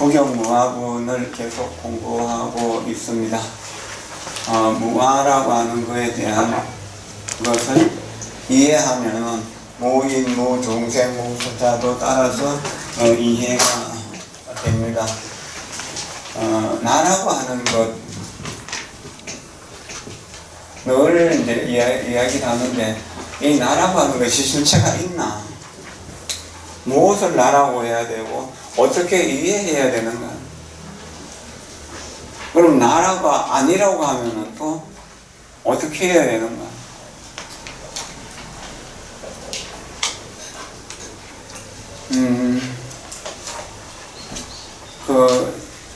부경무화문을 계속 공부하고 있습니다. 무화라고 하는 것에 대한 것을 이해하면 무인, 무중생, 무수자도 따라서 이해가 됩니다. 나라고 하는 것, 늘 이제 이야기를 하는데, 이 나라고 하는 것이 실체가 있나? 무엇을 나라고 해야 되고, 어떻게 이해해야 되는가? 그럼 나라가 아니라고 하면은 또 어떻게 해야 되는가?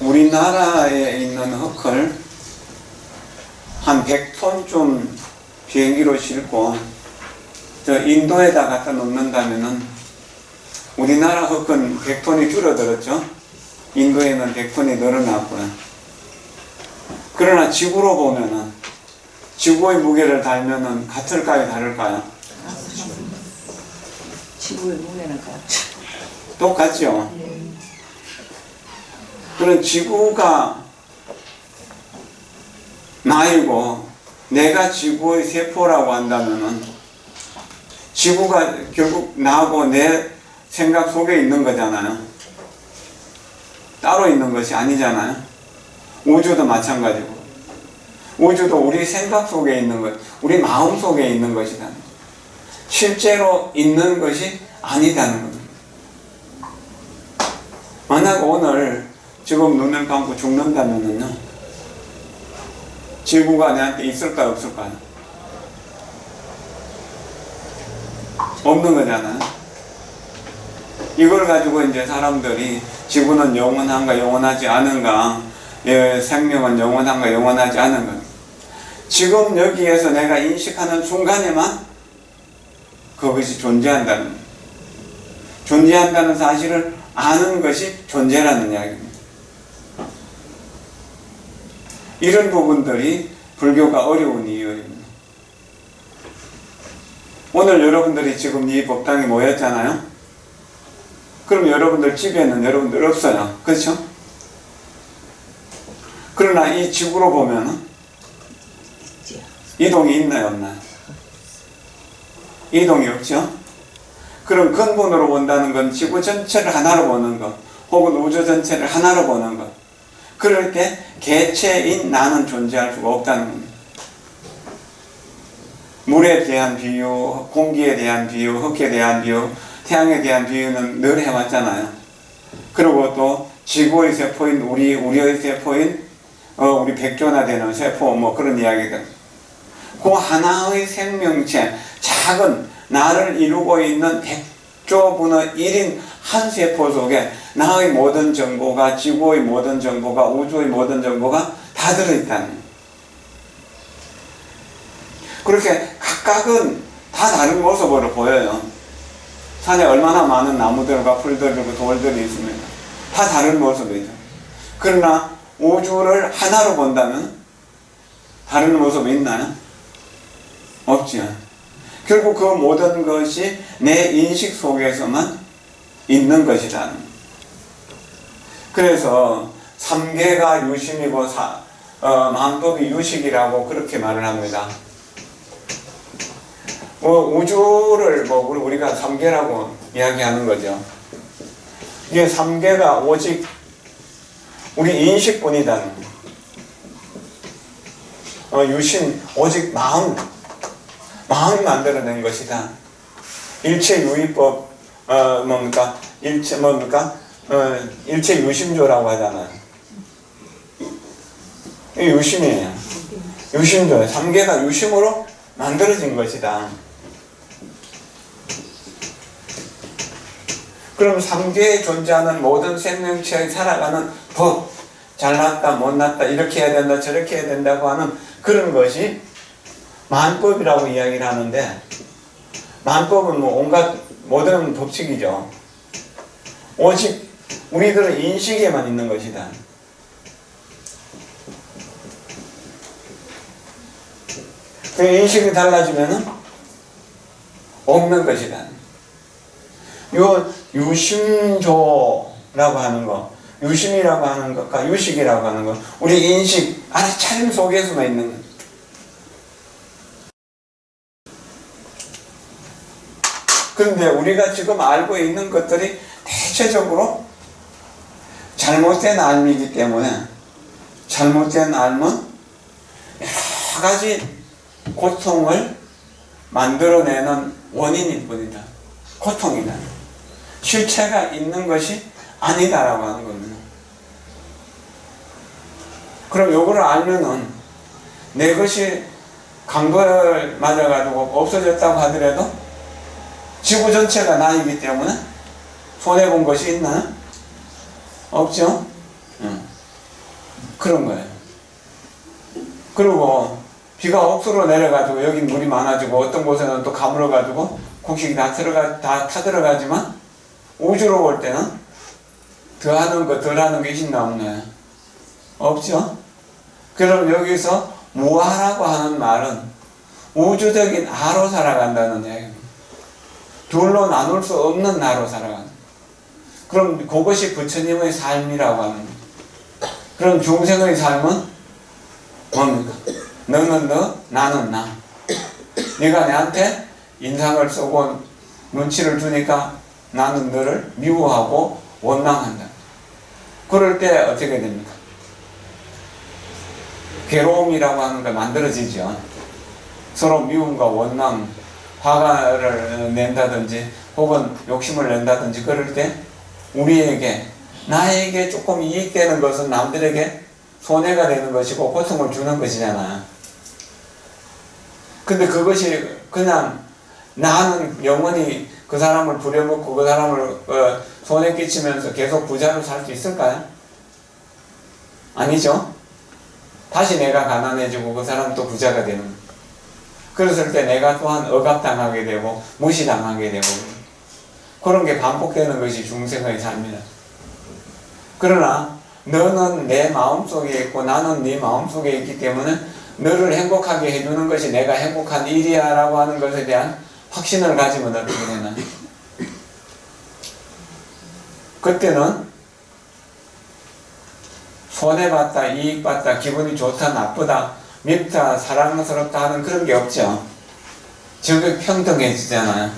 우리나라에 있는 흙을 한 100톤쯤 비행기로 싣고 저 인도에다 갖다 놓는다면은 우리나라 흙은 100톤이 줄어들었죠. 인도에는 100톤이 늘어났고요. 그러나 지구로 보면은 지구의 무게를 달면은 같을까요, 다를까요? 지구의 무게는 같죠. 똑같죠. 그런 지구가 나이고 내가 지구의 세포라고 한다면은 지구가 결국 나하고 내 생각 속에 있는 거잖아요. 따로 있는 것이 아니잖아요. 우주도 마찬가지고 우주도 우리 생각 속에 있는 것, 우리 마음 속에 있는 것이다. 실제로 있는 것이 아니다는 겁니다. 만약 오늘 지금 눈을 감고 죽는다면요, 지구가 내한테 있을까요, 없을까요? 없는 거잖아요. 이걸 가지고 이제 사람들이 지구는 영원한가 영원하지 않은가, 생명은 영원한가 영원하지 않은가, 지금 여기에서 내가 인식하는 순간에만 그것이 존재한다는, 존재한다는 사실을 아는 것이 존재라는 이야기입니다. 이런 부분들이 불교가 어려운 이유입니다. 오늘 여러분들이 지금 이 법당에 모였잖아요. 그럼 여러분들 집에는 여러분들 없어요. 그렇죠? 그러나 이 지구로 보면 이동이 있나요, 없나요? 이동이 없죠? 그럼 근본으로 본다는 건 지구 전체를 하나로 보는 것, 혹은 우주 전체를 하나로 보는 것. 그럴 때 개체인 나는 존재할 수가 없다는 겁니다. 물에 대한 비유, 공기에 대한 비유, 흙에 대한 비유, 태양에 대한 비유는 늘 해왔잖아요. 그리고 또 지구의 세포인 우리의 세포인 우리 백조나 되는 세포, 뭐 그런 이야기들. 그 하나의 생명체, 작은 나를 이루고 있는 100조분의 1인 한 세포 속에 나의 모든 정보가, 지구의 모든 정보가, 우주의 모든 정보가 다 들어있다는 거예요. 그렇게 각각은 다 다른 모습으로 보여요. 산에 얼마나 많은 나무들과 풀들과 돌들이 있습니까? 다 다른 모습이죠. 그러나 우주를 하나로 본다면 다른 모습이 있나요? 없죠. 결국 그 모든 것이 내 인식 속에서만 있는 것이다. 그래서 삼계가 유심이고 만법이 유식이라고 그렇게 말을 합니다. 우주를 우리가 삼계라고 이야기하는 거죠. 이게 삼계가 오직 우리 인식뿐이다. 유심, 오직 마음이 만들어낸 것이다. 일체유의법, 일체유심조라고 하잖아요. 이 유심이에요. 유심조예요. 삼계가 유심으로 만들어진 것이다. 그럼 삼계에 존재하는 모든 생명체의 살아가는 법, 잘났다, 못났다, 이렇게 해야 된다, 저렇게 해야 된다고 하는 그런 것이 만법이라고 이야기를 하는데, 만법은 온갖 모든 법칙이죠. 오직 우리들의 인식에만 있는 것이다. 그 인식이 달라지면은 없는 것이다. 요 유심조라고 하는 거, 유심이라고 하는 것과 유식이라고 하는 것, 우리 인식, 알아차림 속에서만 있는 것. 그런데 우리가 지금 알고 있는 것들이 대체적으로 잘못된 알미이기 때문에, 잘못된 알은 여러 가지 고통을 만들어내는 원인일 뿐이다. 고통이다. 실체가 있는 것이 아니다라고 하는 겁니다. 그럼 요거를 알면은 내 것이 강도를 맞아가지고 없어졌다고 하더라도 지구 전체가 나이기 때문에 손해본 것이 있나요? 없죠? 그런 거예요. 그리고 비가 억수로 내려가지고 여기 물이 많아지고 어떤 곳에는 또 가물어가지고 곡식이 다 타들어가지만 우주로 볼 때는 더하는 거 덜하는 게 있나 없나요? 없죠? 그럼 여기서 무아라고 하는 말은 우주적인 아로 살아간다는 얘기입니다. 둘로 나눌 수 없는 나로 살아간다. 그럼 그것이 부처님의 삶이라고 하는 거예요. 그럼 중생의 삶은 뭡니까? 너는 너, 나는 나. 네가 내한테 인상을 쓰고 눈치를 주니까 나는 너를 미워하고 원망한다. 그럴 때 어떻게 됩니까? 괴로움이라고 하는 게 만들어지죠. 서로 미움과 원망, 화를 낸다든지 혹은 욕심을 낸다든지 그럴 때 우리에게, 나에게 조금 이익되는 것은 남들에게 손해가 되는 것이고 고통을 주는 것이잖아요. 근데 그것이 그냥 나는 영원히 그 사람을 부려먹고 그 사람을 손해 끼치면서 계속 부자로 살 수 있을까요? 아니죠. 다시 내가 가난해지고 그 사람 또 부자가 되는 거예요. 그랬을 때 내가 또한 억압당하게 되고 무시당하게 되고 그런 게 반복되는 것이 중생의 삶이다. 그러나 너는 내 마음속에 있고 나는 네 마음속에 있기 때문에 너를 행복하게 해주는 것이 내가 행복한 일이야 라고 하는 것에 대한 확신을 가지면 어떻게 되나? 그때는 손해봤다, 이익봤다, 기분이 좋다, 나쁘다, 밉다, 사랑스럽다 하는 그런 게 없죠. 저게 평등해지잖아요.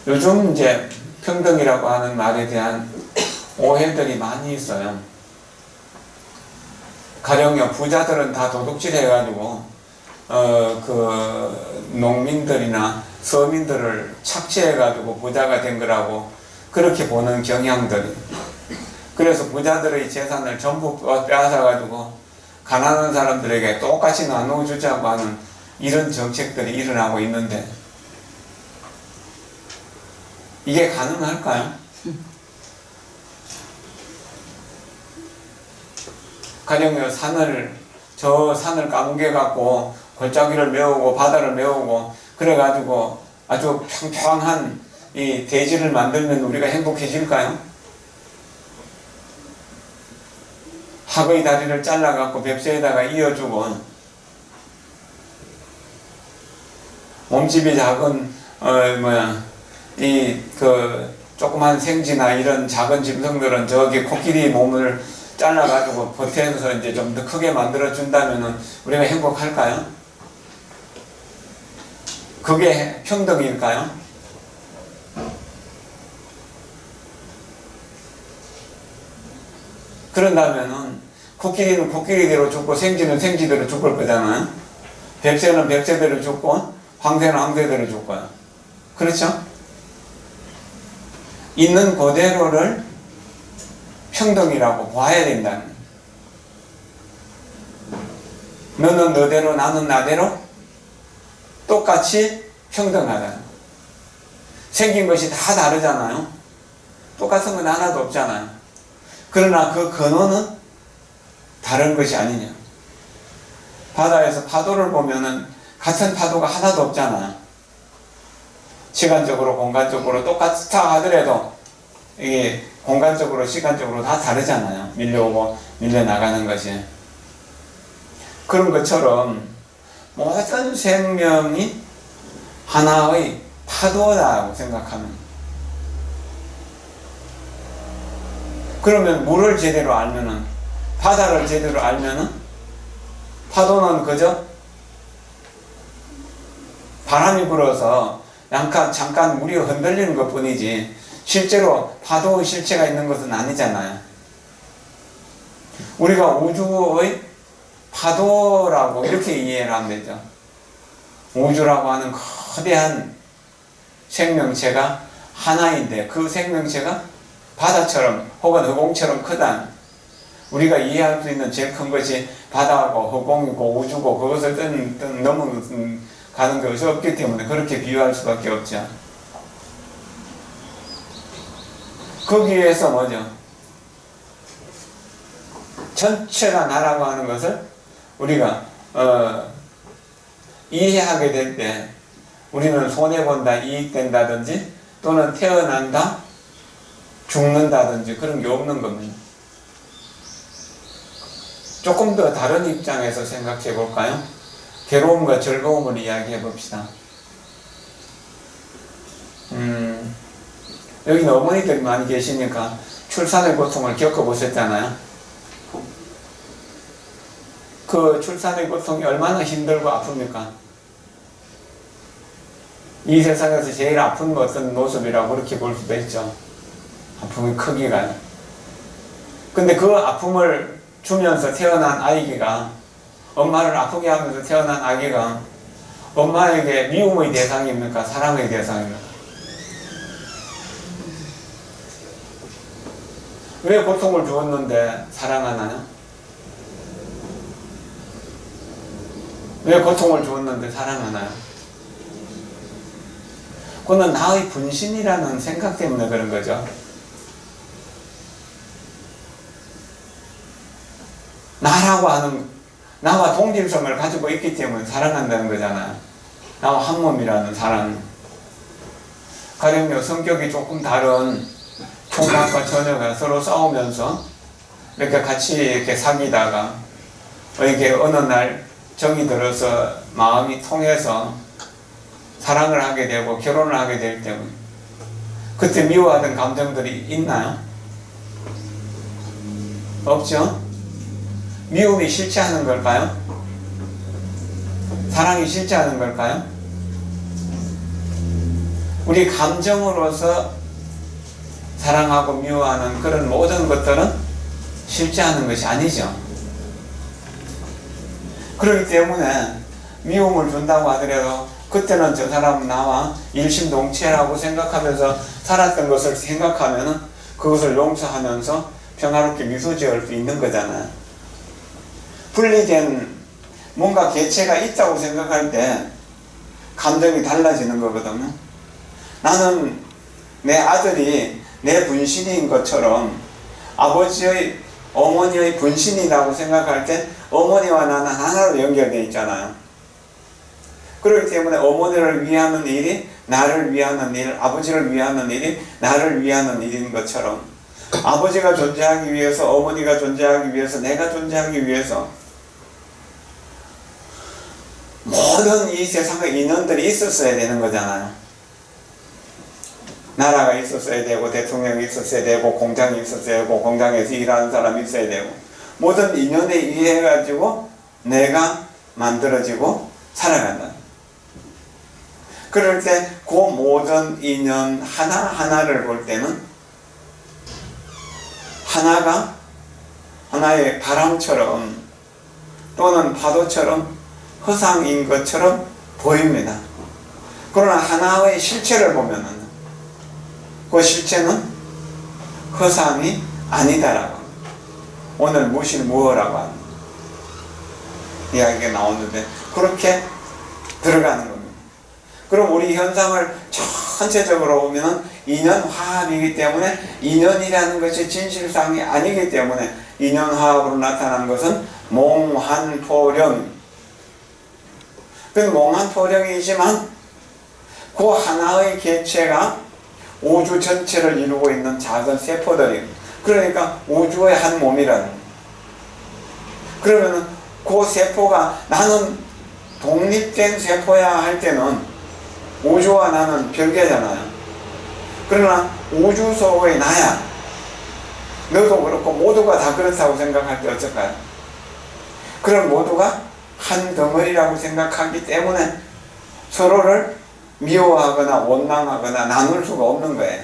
요즘 이제 평등이라고 하는 말에 대한 오해들이 많이 있어요. 가령요, 부자들은 다 도둑질 해가지고, 농민들이나 서민들을 착취해가지고 부자가 된 거라고 그렇게 보는 경향들이. 그래서 부자들의 재산을 전부 빼앗아가지고 가난한 사람들에게 똑같이 나눠주자고 하는 이런 정책들이 일어나고 있는데 이게 가능할까요? 가령요, 저 산을 까뭉개갖고 골짜기를 메우고 바다를 메우고 그래가지고 아주 평평한 이 대지를 만들면 우리가 행복해질까요? 학의 다리를 잘라갖고 뱁새에다가 이어주고 몸집이 작은 조그만 생쥐나 이런 작은 짐승들은 저기 코끼리 몸을 잘라가지고 버텨서 이제 좀 더 크게 만들어준다면은 우리가 행복할까요? 그게 평등일까요? 그런다면은 코끼리는 코끼리대로 죽고 생쥐는 생쥐대로 죽을 거잖아요. 뱁새는 뱁새대로 죽고 황새는 황새대로 죽고요. 그렇죠? 있는 그대로를 평등이라고 봐야 된다는 거예요. 너는 너대로 나는 나대로 똑같이 평등하다는 거예요. 생긴 것이 다 다르잖아요. 똑같은 건 하나도 없잖아요. 그러나 그 근원은 다른 것이 아니냐. 바다에서 파도를 보면은 같은 파도가 하나도 없잖아요. 시간적으로 공간적으로 똑같다 하더라도 이게 공간적으로 시간적으로 다 다르잖아요. 밀려오고 밀려나가는 것이. 그런 것처럼 모든 생명이 하나의 파도라고 생각하면 그러면 물을 제대로 알면은, 바다를 제대로 알면은, 파도는 그저 바람이 불어서 잠깐 물이 흔들리는 것 뿐이지, 실제로 파도의 실체가 있는 것은 아니잖아요. 우리가 우주의 파도라고 이렇게 이해를 하면 되죠. 우주라고 하는 거대한 생명체가 하나인데, 그 생명체가 바다처럼 혹은 허공처럼 크다. 우리가 이해할 수 있는 제일 큰 것이 바다고 허공이고 우주고, 그것을 넘어가는 것이 없기 때문에 그렇게 비유할 수밖에 없죠. 거기에서 뭐죠? 전체가 나라고 하는 것을 우리가 이해하게 될 때, 우리는 손해본다, 이익된다든지, 또는 태어난다, 죽는다든지 그런 게 없는 겁니다. 조금 더 다른 입장에서 생각해 볼까요? 괴로움과 즐거움을 이야기해 봅시다. 여기는 어머니들이 많이 계시니까 출산의 고통을 겪어보셨잖아요. 그 출산의 고통이 얼마나 힘들고 아픕니까? 이 세상에서 제일 아픈 어떤 모습이라고 그렇게 볼 수도 있죠. 아픔의 크기가요. 근데 그 아픔을 주면서 태어난 아기가, 엄마를 아프게 하면서 태어난 아기가 엄마에게 미움의 대상입니까? 사랑의 대상입니까? 왜 고통을 주었는데 사랑하나요? 왜 고통을 주었는데 사랑하나요? 그건 나의 분신이라는 생각 때문에 그런 거죠. 나라고 하는, 나와 동질성을 가지고 있기 때문에 사랑한다는 거잖아요. 나와 한 몸이라는 사랑. 가령 성격이 조금 다른 총각과 처녀가 서로 싸우면서 이렇게 같이 이렇게 사귀다가 이렇게 어느 날 정이 들어서 마음이 통해서 사랑을 하게 되고 결혼을 하게 될 때문에, 그때 미워하던 감정들이 있나요? 없죠? 미움이 실체하는 걸까요? 사랑이 실체하는 걸까요? 우리 감정으로서 사랑하고 미워하는 그런 모든 것들은 실체하는 것이 아니죠. 그렇기 때문에 미움을 준다고 하더라도 그때는 저 사람은 나와 일심동체라고 생각하면서 살았던 것을 생각하면 그것을 용서하면서 평화롭게 미소 지을 수 있는 거잖아요. 분리된 뭔가 개체가 있다고 생각할 때 감정이 달라지는 거거든요. 나는 내 아들이 내 분신인 것처럼 아버지의, 어머니의 분신이라고 생각할 때 어머니와 나는 하나로 연결되어 있잖아요. 그렇기 때문에 어머니를 위하는 일이 나를 위하는 일, 아버지를 위하는 일이 나를 위하는 일인 것처럼, 아버지가 존재하기 위해서, 어머니가 존재하기 위해서, 내가 존재하기 위해서 모든 이 세상의 인연들이 있었어야 되는 거잖아요. 나라가 있었어야 되고, 대통령이 있었어야 되고, 공장이 있었어야 되고, 공장에서 일하는 사람이 있어야 되고, 모든 인연에 의해가지고 내가 만들어지고 살아간다. 그럴 때 그 모든 인연 하나하나를 볼 때는 하나가 하나의 바람처럼 또는 파도처럼 허상인 것처럼 보입니다. 그러나 하나의 실체를 보면은 그 실체는 허상이 아니다라고, 오늘 무실무어라고 하는 이야기가 나오는데 그렇게 들어가는 겁니다. 그럼 우리 현상을 전체적으로 보면 인연화합이기 때문에, 인연이라는 것이 진실상이 아니기 때문에 인연화합으로 나타난 것은 몽환포령. 그 몽환포령이지만 그 하나의 개체가 우주 전체를 이루고 있는 작은 세포들이, 그러니까 우주의 한 몸이라는. 그러면 그 세포가 나는 독립된 세포야 할 때는 우주와 나는 별개잖아요. 그러나 우주 속의 나야, 너도 그렇고 모두가 다 그렇다고 생각할 때 어쩔까요? 그럼 모두가 한 덩어리라고 생각하기 때문에 서로를 미워하거나 원망하거나 나눌 수가 없는 거예요.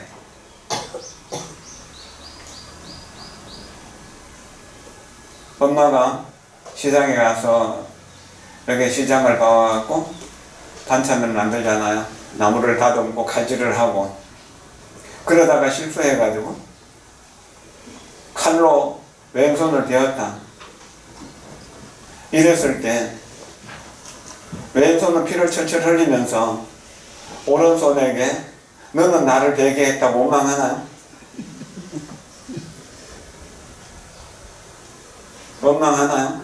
엄마가 시장에 가서 이렇게 시장을 봐갖고 반찬을 만들잖아요. 나무를 다듬고 칼질을 하고 그러다가 실수해가지고 칼로 왼손을 베었다. 이랬을 때 왼손은 피를 철철 흘리면서 오른손에게 너는 나를 베게 했다고 원망하나요? 원망하나요?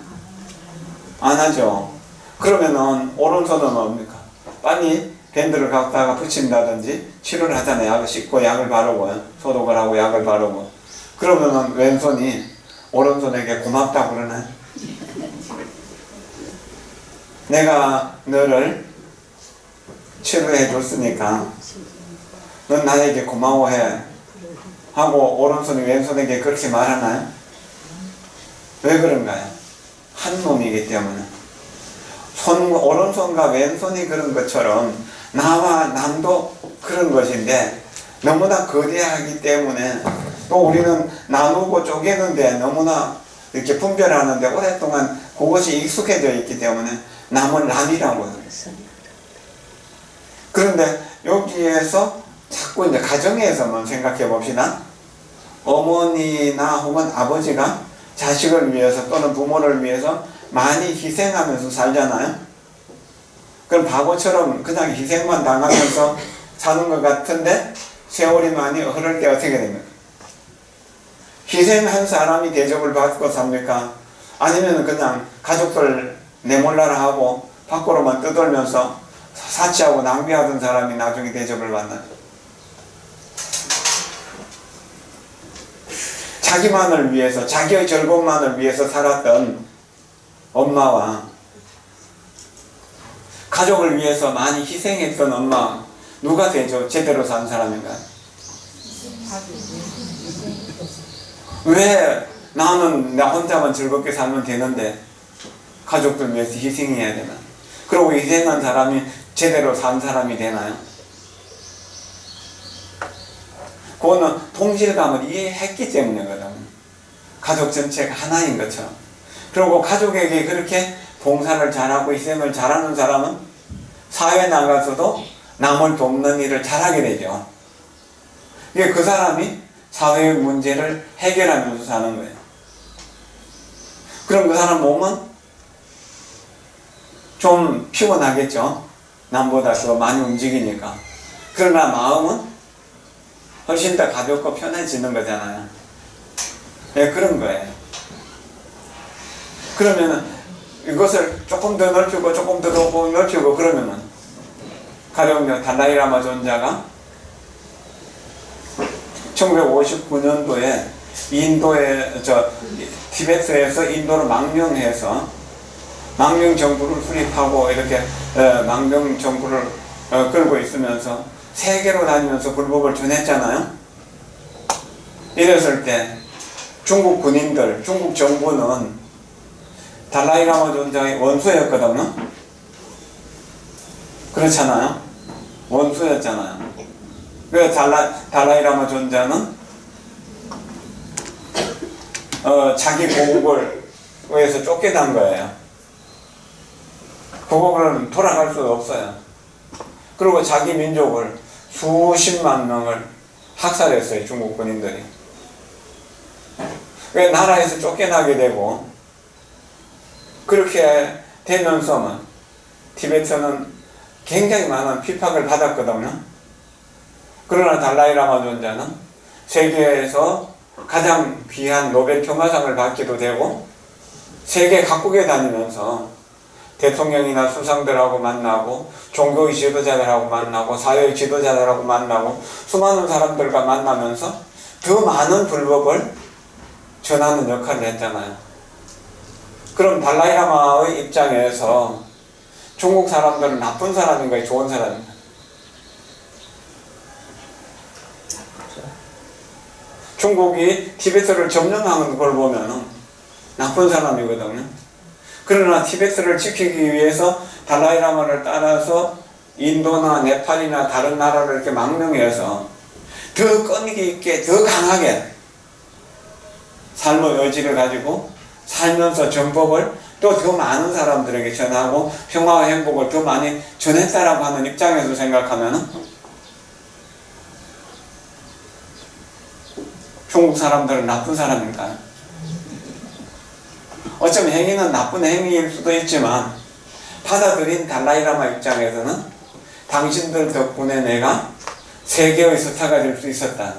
안 하죠. 그러면은 오른손은 뭡니까? 빨리 밴드를 갖다가 붙인다든지 치료를 하잖아요. 약을 씻고 약을 바르고 소독을 하고 약을 바르고 그러면은 왼손이 오른손에게 고맙다고 그러나요? 내가 너를 치료해 줬으니까 넌 나에게 고마워해 하고 오른손이 왼손에게 그렇게 말하나요? 왜 그런가요? 한 놈이기 때문에. 오른손과 왼손이 그런 것처럼 나와 남도 그런 것인데 너무나 거대하기 때문에 또 우리는 나누고 쪼개는데 너무나 이렇게 분별하는데 오랫동안 그것이 익숙해져 있기 때문에 남을 남이라고 해요. 그런데 여기에서 자꾸 이제 가정에서만 생각해 봅시다. 어머니나 혹은 아버지가 자식을 위해서 또는 부모를 위해서 많이 희생하면서 살잖아요. 그럼 바보처럼 그냥 희생만 당하면서 사는 것 같은데 세월이 많이 흐를 때 어떻게 됩니까? 희생한 사람이 대접을 받고 삽니까? 아니면 그냥 가족들 내몰라라 하고 밖으로만 떠돌면서 사치하고 낭비하던 사람이 나중에 대접을 받나요? 자기만을 위해서 자기의 즐거움만을 위해서 살았던 엄마와 가족을 위해서 많이 희생했던 엄마 누가 되죠? 제대로 산 사람인가요? 왜 나는 나 혼자만 즐겁게 살면 되는데 가족들 위해서 희생해야 되나? 그리고 희생한 사람이 제대로 산 사람이 되나요? 그거는 동질감을 이해했기 때문이거든. 가족 전체가 하나인 것처럼. 그리고 가족에게 그렇게 봉사를 잘하고 희생을 잘하는 사람은 사회에 나가서도 남을 돕는 일을 잘하게 되죠. 이게 그 사람이 사회의 문제를 해결하면서 사는 거예요. 그럼 그 사람 몸은 좀 피곤하겠죠. 남보다 더 많이 움직이니까. 그러나 마음은 훨씬 더 가볍고 편해지는 거잖아요. 네, 그런 거예요. 그러면은 이것을 조금 더 넓히고 조금 더 넓히고 그러면은 가령 달라이라마 존자가 1959년도에 인도에 티베트에서 인도로 망명해서 망명 정부를 수립하고 이렇게 망명 정부를 끌고 있으면서 세계로 다니면서 불법을 전했잖아요. 이랬을 때 중국 군인들, 중국 정부는 달라이라마 존자의 원수였거든요. 그렇잖아요. 원수였잖아요. 그래서 달라이라마 존자는 자기 고국을 위해서 쫓겨난 거예요. 고국은 돌아갈 수 없어요. 그리고 자기 민족을 수십만 명을 학살했어요. 중국 군인들이. 왜 나라에서 쫓겨나게 되고 그렇게 되면서는 티베트는 굉장히 많은 핍박을 받았거든요. 그러나 달라이라마 존자는 세계에서 가장 귀한 노벨 평화상을 받기도 되고 세계 각국에 다니면서 대통령이나 수상들하고 만나고 종교의 지도자들하고 만나고 사회의 지도자들하고 만나고 수많은 사람들과 만나면서 더 많은 불법을 전하는 역할을 했잖아요. 그럼 달라이라마의 입장에서 중국 사람들은 나쁜 사람인가요? 좋은 사람인가요? 중국이 티베트를 점령하는 걸 보면은 나쁜 사람이거든요. 그러나 티베트를 지키기 위해서 달라이라마를 따라서 인도나 네팔이나 다른 나라를 이렇게 망명해서 더 끈기 있게 더 강하게 삶의 의지를 가지고 살면서 정법을 또 더 많은 사람들에게 전하고 평화와 행복을 더 많이 전했다라고 하는 입장에서 생각하면은 중국 사람들은 나쁜 사람인가요? 어쩌면 행위는 나쁜 행위일 수도 있지만 받아들인 달라이라마 입장에서는 당신들 덕분에 내가 세계의 스타가 될 수 있었다.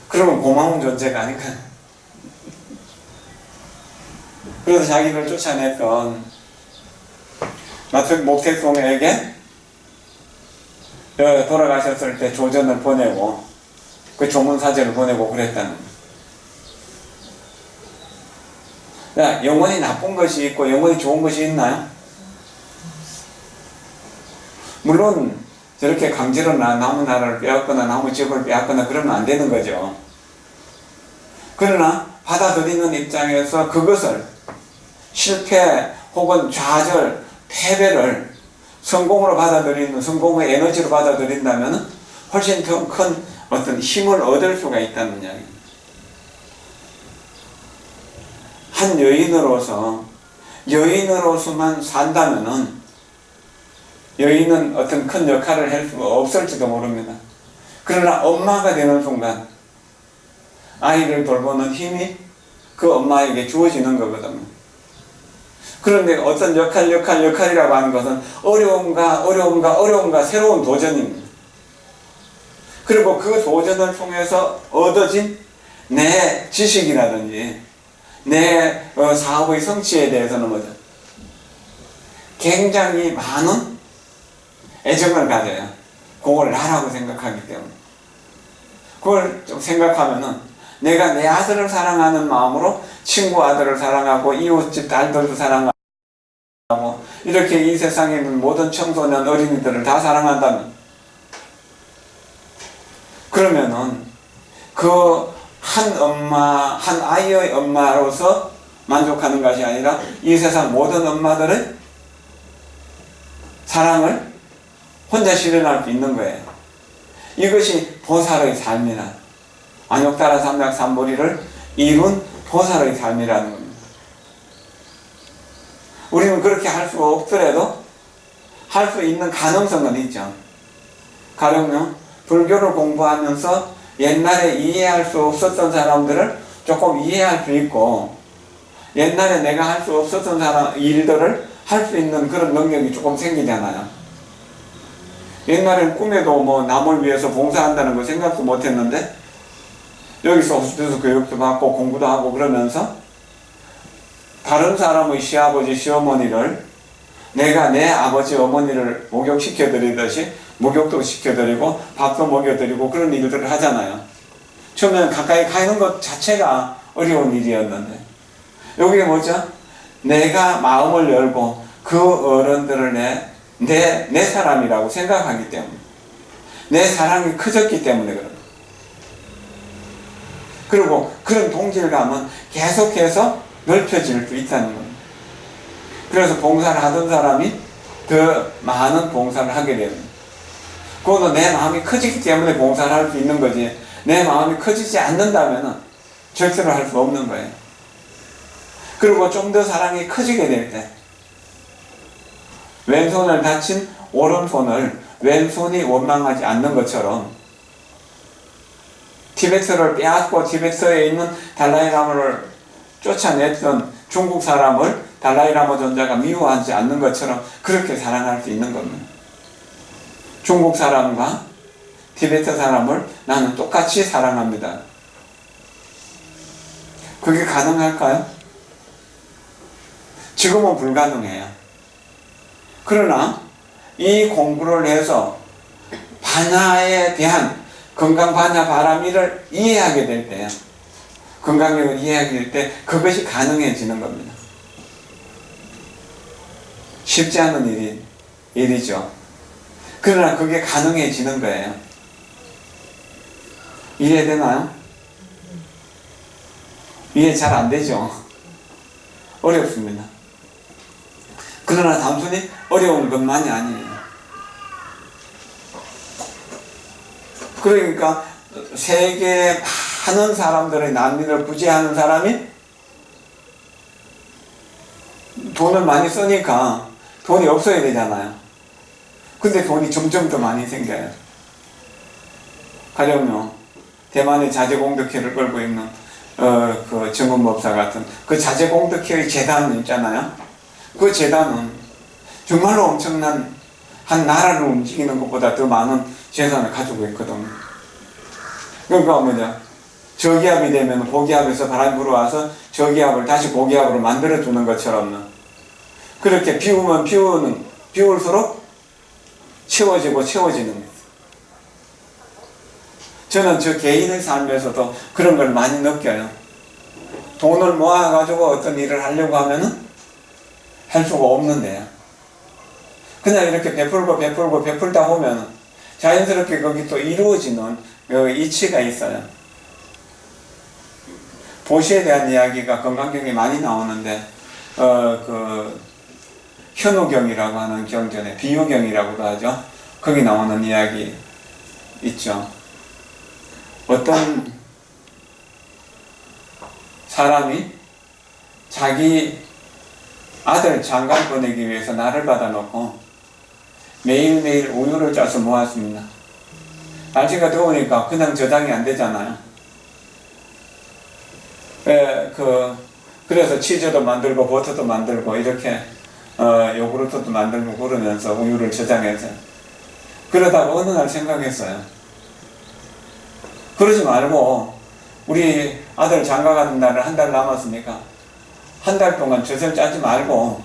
그러면 고마운 존재가 아닐까요? 그래서 자기를 쫓아냈던 목택송에게 돌아가셨을 때 조전을 보내고 그 조문사제를 보내고 그랬다는 거예요. 영원히 나쁜 것이 있고 영원히 좋은 것이 있나요? 물론 저렇게 강제로 나무 나라를 빼앗거나 나무 집을 빼앗거나 그러면 안 되는 거죠. 그러나 받아들이는 입장에서 그것을 실패 혹은 좌절, 패배를 성공으로 받아들이는, 성공의 에너지로 받아들인다면 훨씬 더 큰 어떤 힘을 얻을 수가 있다는 이야기입니다. 한 여인으로서만 산다면은 여인은 어떤 큰 역할을 할 수가 없을지도 모릅니다. 그러나 엄마가 되는 순간 아이를 돌보는 힘이 그 엄마에게 주어지는 거거든요. 그런데 어떤 역할이라고 하는 것은 어려움과 새로운 도전입니다. 그리고 그 도전을 통해서 얻어진 내 지식이라든지 내 사업의 성취에 대해서는 뭐죠? 굉장히 많은 애정을 가져요. 그걸 나라고 생각하기 때문에. 그걸 좀 생각하면은 내가 내 아들을 사랑하는 마음으로 친구 아들을 사랑하고 이웃집 딸들도 사랑하고 이렇게 이 세상에 있는 모든 청소년 어린이들을 다 사랑한다면 그러면은 그 한 아이의 엄마로서 만족하는 것이 아니라 이 세상 모든 엄마들의 사랑을 혼자 실현할 수 있는 거예요. 이것이 보살의 삶이라 안욕다라 삼약삼보리를 이룬 보살의 삶이라는 겁니다. 우리는 그렇게 할 수가 없더라도 할 수 있는 가능성은 있죠. 가령요 불교를 공부하면서 옛날에 이해할 수 없었던 사람들을 조금 이해할 수 있고 옛날에 내가 할 수 없었던 일들을 할 수 있는 그런 능력이 조금 생기잖아요. 옛날엔 꿈에도 뭐 남을 위해서 봉사한다는 거 생각도 못 했는데 여기서 호스피스 교육도 받고 공부도 하고 그러면서 다른 사람의 시아버지 시어머니를 내가 내 아버지 어머니를 목욕시켜드리듯이 목욕도 시켜드리고 밥도 먹여드리고 그런 일들을 하잖아요. 처음에는 가까이 가는 것 자체가 어려운 일이었는데 여기에 뭐죠? 내가 마음을 열고 그 어른들을 내 사람이라고 생각하기 때문에 내 사랑이 커졌기 때문에 그럽니다. 그리고 그런 동질감은 계속해서 넓혀질 수 있다는 겁니다. 그래서 봉사를 하던 사람이 더 많은 봉사를 하게 됩니다. 그것도 내 마음이 커지기 때문에 봉사를 할 수 있는 거지 내 마음이 커지지 않는다면 절대로 할 수 없는 거예요. 그리고 좀 더 사랑이 커지게 될 때 왼손을 다친 오른손을 왼손이 원망하지 않는 것처럼 티베트를 빼앗고 티베트에 있는 달라이라마를 쫓아냈던 중국 사람을 달라이라마 존자가 미워하지 않는 것처럼 그렇게 사랑할 수 있는 겁니다. 중국 사람과 티베트 사람을 나는 똑같이 사랑합니다. 그게 가능할까요? 지금은 불가능해요. 그러나 이 공부를 해서 반야에 대한 건강 반야 바람이를 이해하게 될 때요. 건강력을 이해하게 될 때 그것이 가능해지는 겁니다. 쉽지 않은 일이죠. 그러나 그게 가능해지는 거예요. 이해되나요? 이해 잘 안 되죠? 어렵습니다. 그러나 단순히 어려운 것만이 아니에요. 그러니까 세계 많은 사람들의 난민을 구제하는 사람이 돈을 많이 쓰니까 돈이 없어야 되잖아요. 근데 돈이 점점 더 많이 생겨요. 가령요, 대만의 자재공덕회를 끌고 있는 그 정은법사 같은 그 자재공덕회의 재단 있잖아요. 그 재단은 정말로 엄청난 한 나라를 움직이는 것보다 더 많은 재산을 가지고 있거든요. 그러니까 뭐냐, 저기압이 되면 고기압에서 바람이 불어와서 저기압을 다시 고기압으로 만들어주는 것처럼 그렇게 비우면 비울수록 채워지고 채워지는 거예요. 저는 저 개인의 삶에서도 그런 걸 많이 느껴요. 돈을 모아가지고 어떤 일을 하려고 하면은 할 수가 없는데요. 그냥 이렇게 베풀다 보면 자연스럽게 거기 또 이루어지는 이치가 있어요. 보시에 대한 이야기가 건강경에 많이 나오는데, 그 현우경이라고 하는 경전에 비유경이라고도 하죠. 거기 나오는 이야기 있죠. 어떤 사람이 자기 아들 장가 보내기 위해서 날을 받아놓고 매일매일 우유를 짜서 모았습니다. 날씨가 더우니까 그냥 저장이 안 되잖아요. 그래서 치즈도 만들고 버터도 만들고 이렇게 요구르트도 만들고 그러면서 우유를 저장해서 그러다가 어느 날 생각했어요. 그러지 말고 우리 아들 장가 가는 날은 한 달 남았으니까 한 달 동안 젖을 짜지 말고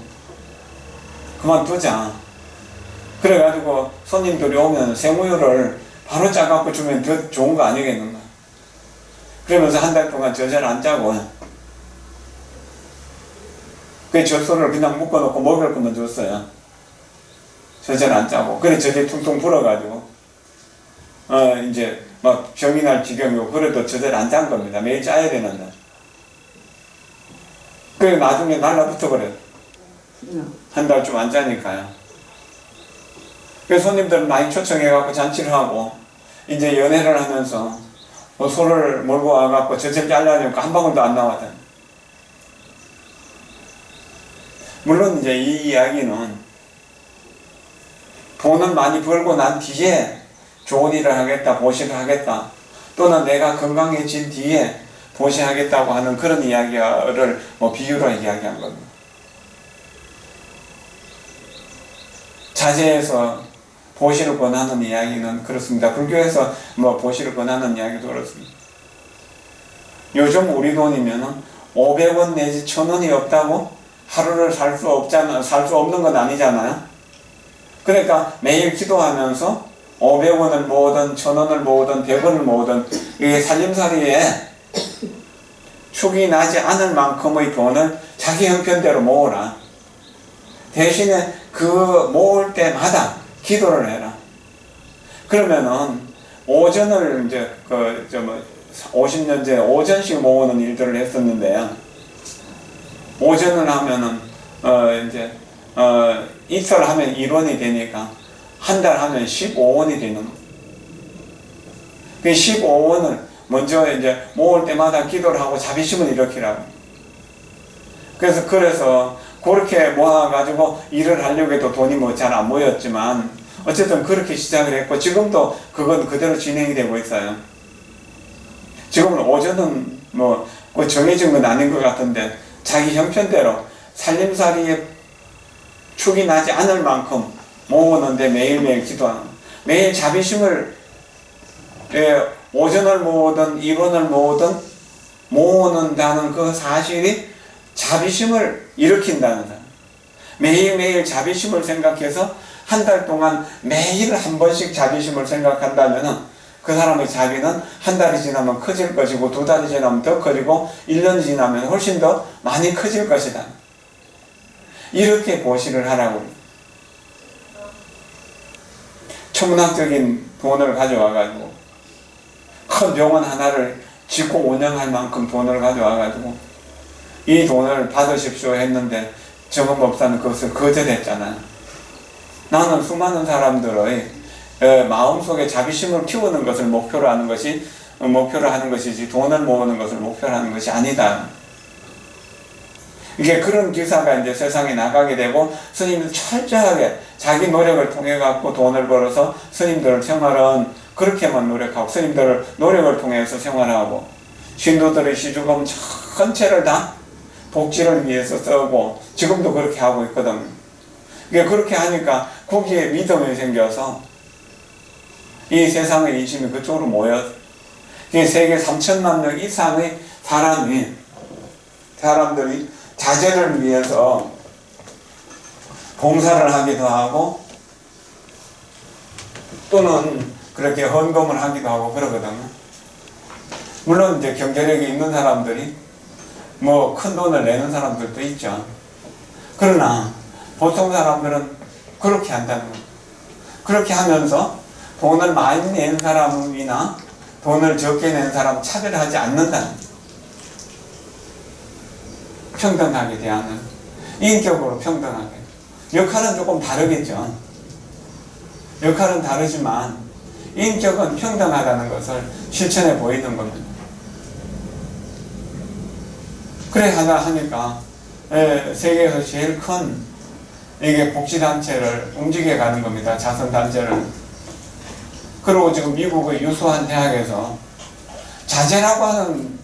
그만두자. 그래가지고 손님들이 오면 생우유를 바로 짜갖고 주면 더 좋은 거 아니겠는가. 그러면서 한 달 동안 젖을 안 짜고 그 젖소를 그냥 묶어놓고 먹을 것만 줬어요. 젖을 안 짜고. 그래 젖이 퉁퉁 불어가지고 이제 막 병이 날 지경이고 그래도 젖을 안 짠 겁니다. 매일 짜야 되는데. 그래 나중에 날라붙어 버려요. 한 달쯤 안 짜니까요. 그래서 손님들 많이 초청해갖고 잔치를 하고 이제 연애를 하면서 소를 몰고 와갖고 젖을 잘라내니까 한 방울도 안 나왔다. 물론 이제 이 이야기는 돈을 많이 벌고 난 뒤에 좋은 일을 하겠다, 보시를 하겠다, 또는 내가 건강해진 뒤에 보시하겠다고 하는 그런 이야기를 비유로 이야기한 겁니다. 자제해서 보시를 권하는 이야기는 그렇습니다. 불교에서 보시를 권하는 이야기도 그렇습니다. 요즘 우리 돈이면 500원 내지 1000원이 없다고 하루를 살 수 없는 건 아니잖아요. 그러니까 매일 기도하면서 500원을 모으든 1000원을 모으든 100원을 모으든 이게 살림살이에 축이 나지 않을 만큼의 돈을 자기 형편대로 모으라. 대신에 그 모을 때마다 기도를 해라. 그러면은 오전을 이제 50년 전에 오전씩 모으는 일들을 했었는데요. 오전을 하면은 이틀 하면 1원이 되니까 한 달 하면 15원이 되는 거예요. 그 15원을 먼저 이제 모을 때마다 기도를 하고 자비심을 일으키라고. 그래서 그렇게 모아가지고 일을 하려고 해도 돈이 잘 안 모였지만 어쨌든 그렇게 시작을 했고 지금도 그건 그대로 진행이 되고 있어요. 지금은 오전은 꼭 정해진 건 아닌 것 같은데 자기 형편대로 살림살이에 축이 나지 않을 만큼 모으는데 매일매일 기도하는, 매일 자비심을 오전을 모으든 1원을 모으든 모으는다는 그 사실이 자비심을 일으킨다는 사람. 매일매일 자비심을 생각해서 한 달 동안 매일 한 번씩 자비심을 생각한다면 그 사람의 자비는 한 달이 지나면 커질 것이고 2달이 지나면 더 커지고 1년이 지나면 훨씬 더 많이 커질 것이다. 이렇게 보시를 하라고. 천문학적인 돈을 가져와가지고 큰 병원 하나를 짓고 운영할 만큼 돈을 가져와가지고 이 돈을 받으십시오 했는데 정은 목사는 그것을 거절했잖아요. 나는 수많은 사람들의 마음속에 자비심을 키우는 것을 목표로 하는 것이지 돈을 모으는 것을 목표로 하는 것이 아니다. 이게 그런 기사가 이제 세상에 나가게 되고 스님들 철저하게 자기 노력을 통해 갖고 돈을 벌어서 스님들 생활은 그렇게만 노력하고 스님들을 노력을 통해서 생활하고 신도들의 시주금 전체를 다 복지를 위해서 쓰고 지금도 그렇게 하고 있거든. 이게 그렇게 하니까 거기에 믿음이 생겨서 이 세상의 인심이 그쪽으로 모여 세계 3천만 명 이상의 사람들이 자제를 위해서 봉사를 하기도 하고 또는 그렇게 헌금을 하기도 하고 그러거든요. 물론 이제 경제력이 있는 사람들이 뭐 큰 돈을 내는 사람들도 있죠. 그러나 보통 사람들은 그렇게 한다는 거예요. 그렇게 하면서 돈을 많이 낸 사람이나 돈을 적게 낸 사람 차별하지 않는다는 거예요. 평등하게 대하는, 인격으로 평등하게. 역할은 조금 다르겠죠. 역할은 다르지만 인격은 평등하다는 것을 실천해 보이는 겁니다. 그래 하니까 세계에서 제일 큰 이게 복지단체를 움직여 가는 겁니다. 자선단체를. 그리고 지금 미국의 유수한 대학에서 자제라고 하는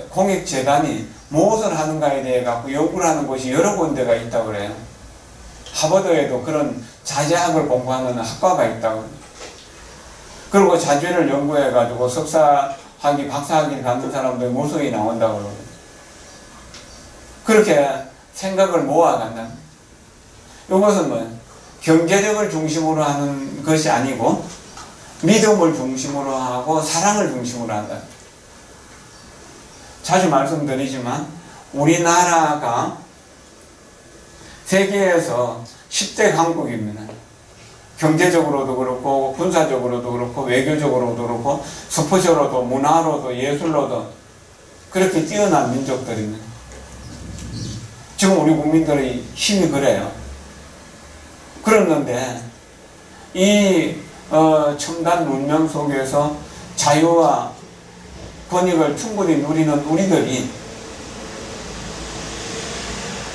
공익재단이 무엇을 하는가에 대해 갖고 연구를 하는 곳이 여러 군데가 있다고 그래요. 하버드에도 그런 자제학을 공부하는 학과가 있다고. 그리고 자제를 연구해 가지고 석사학위, 박사학위를 갖는 사람들 무수히 나온다고 그러고. 그렇게 생각을 모아간다. 이것은 뭐 경제력을 중심으로 하는 것이 아니고 믿음을 중심으로 하고 사랑을 중심으로 한다. 자주 말씀드리지만 우리나라가 세계에서 10대 강국입니다. 경제적으로도 그렇고 군사적으로도 그렇고 외교적으로도 그렇고 스포츠로도 문화로도 예술로도 그렇게 뛰어난 민족들입니다. 지금 우리 국민들의 힘이 그래요. 그랬는데 이 첨단 문명 속에서 자유와 권익을 충분히 누리는 우리들이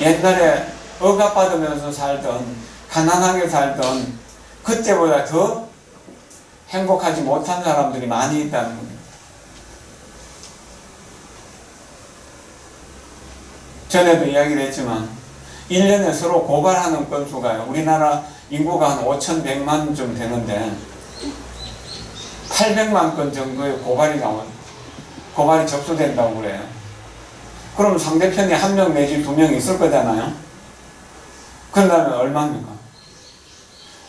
옛날에 억압받으면서 살던 가난하게 살던 그때보다 더 행복하지 못한 사람들이 많이 있다는 겁니다. 전에도 이야기를 했지만 1년에 서로 고발하는 건수가 우리나라 인구가 한 5,100만 좀 되는데 800만 건 정도의 고발이 접수된다고 그래요. 그럼 상대편이 1명 내지 2명 있을 거잖아요. 그런다면 얼마입니까?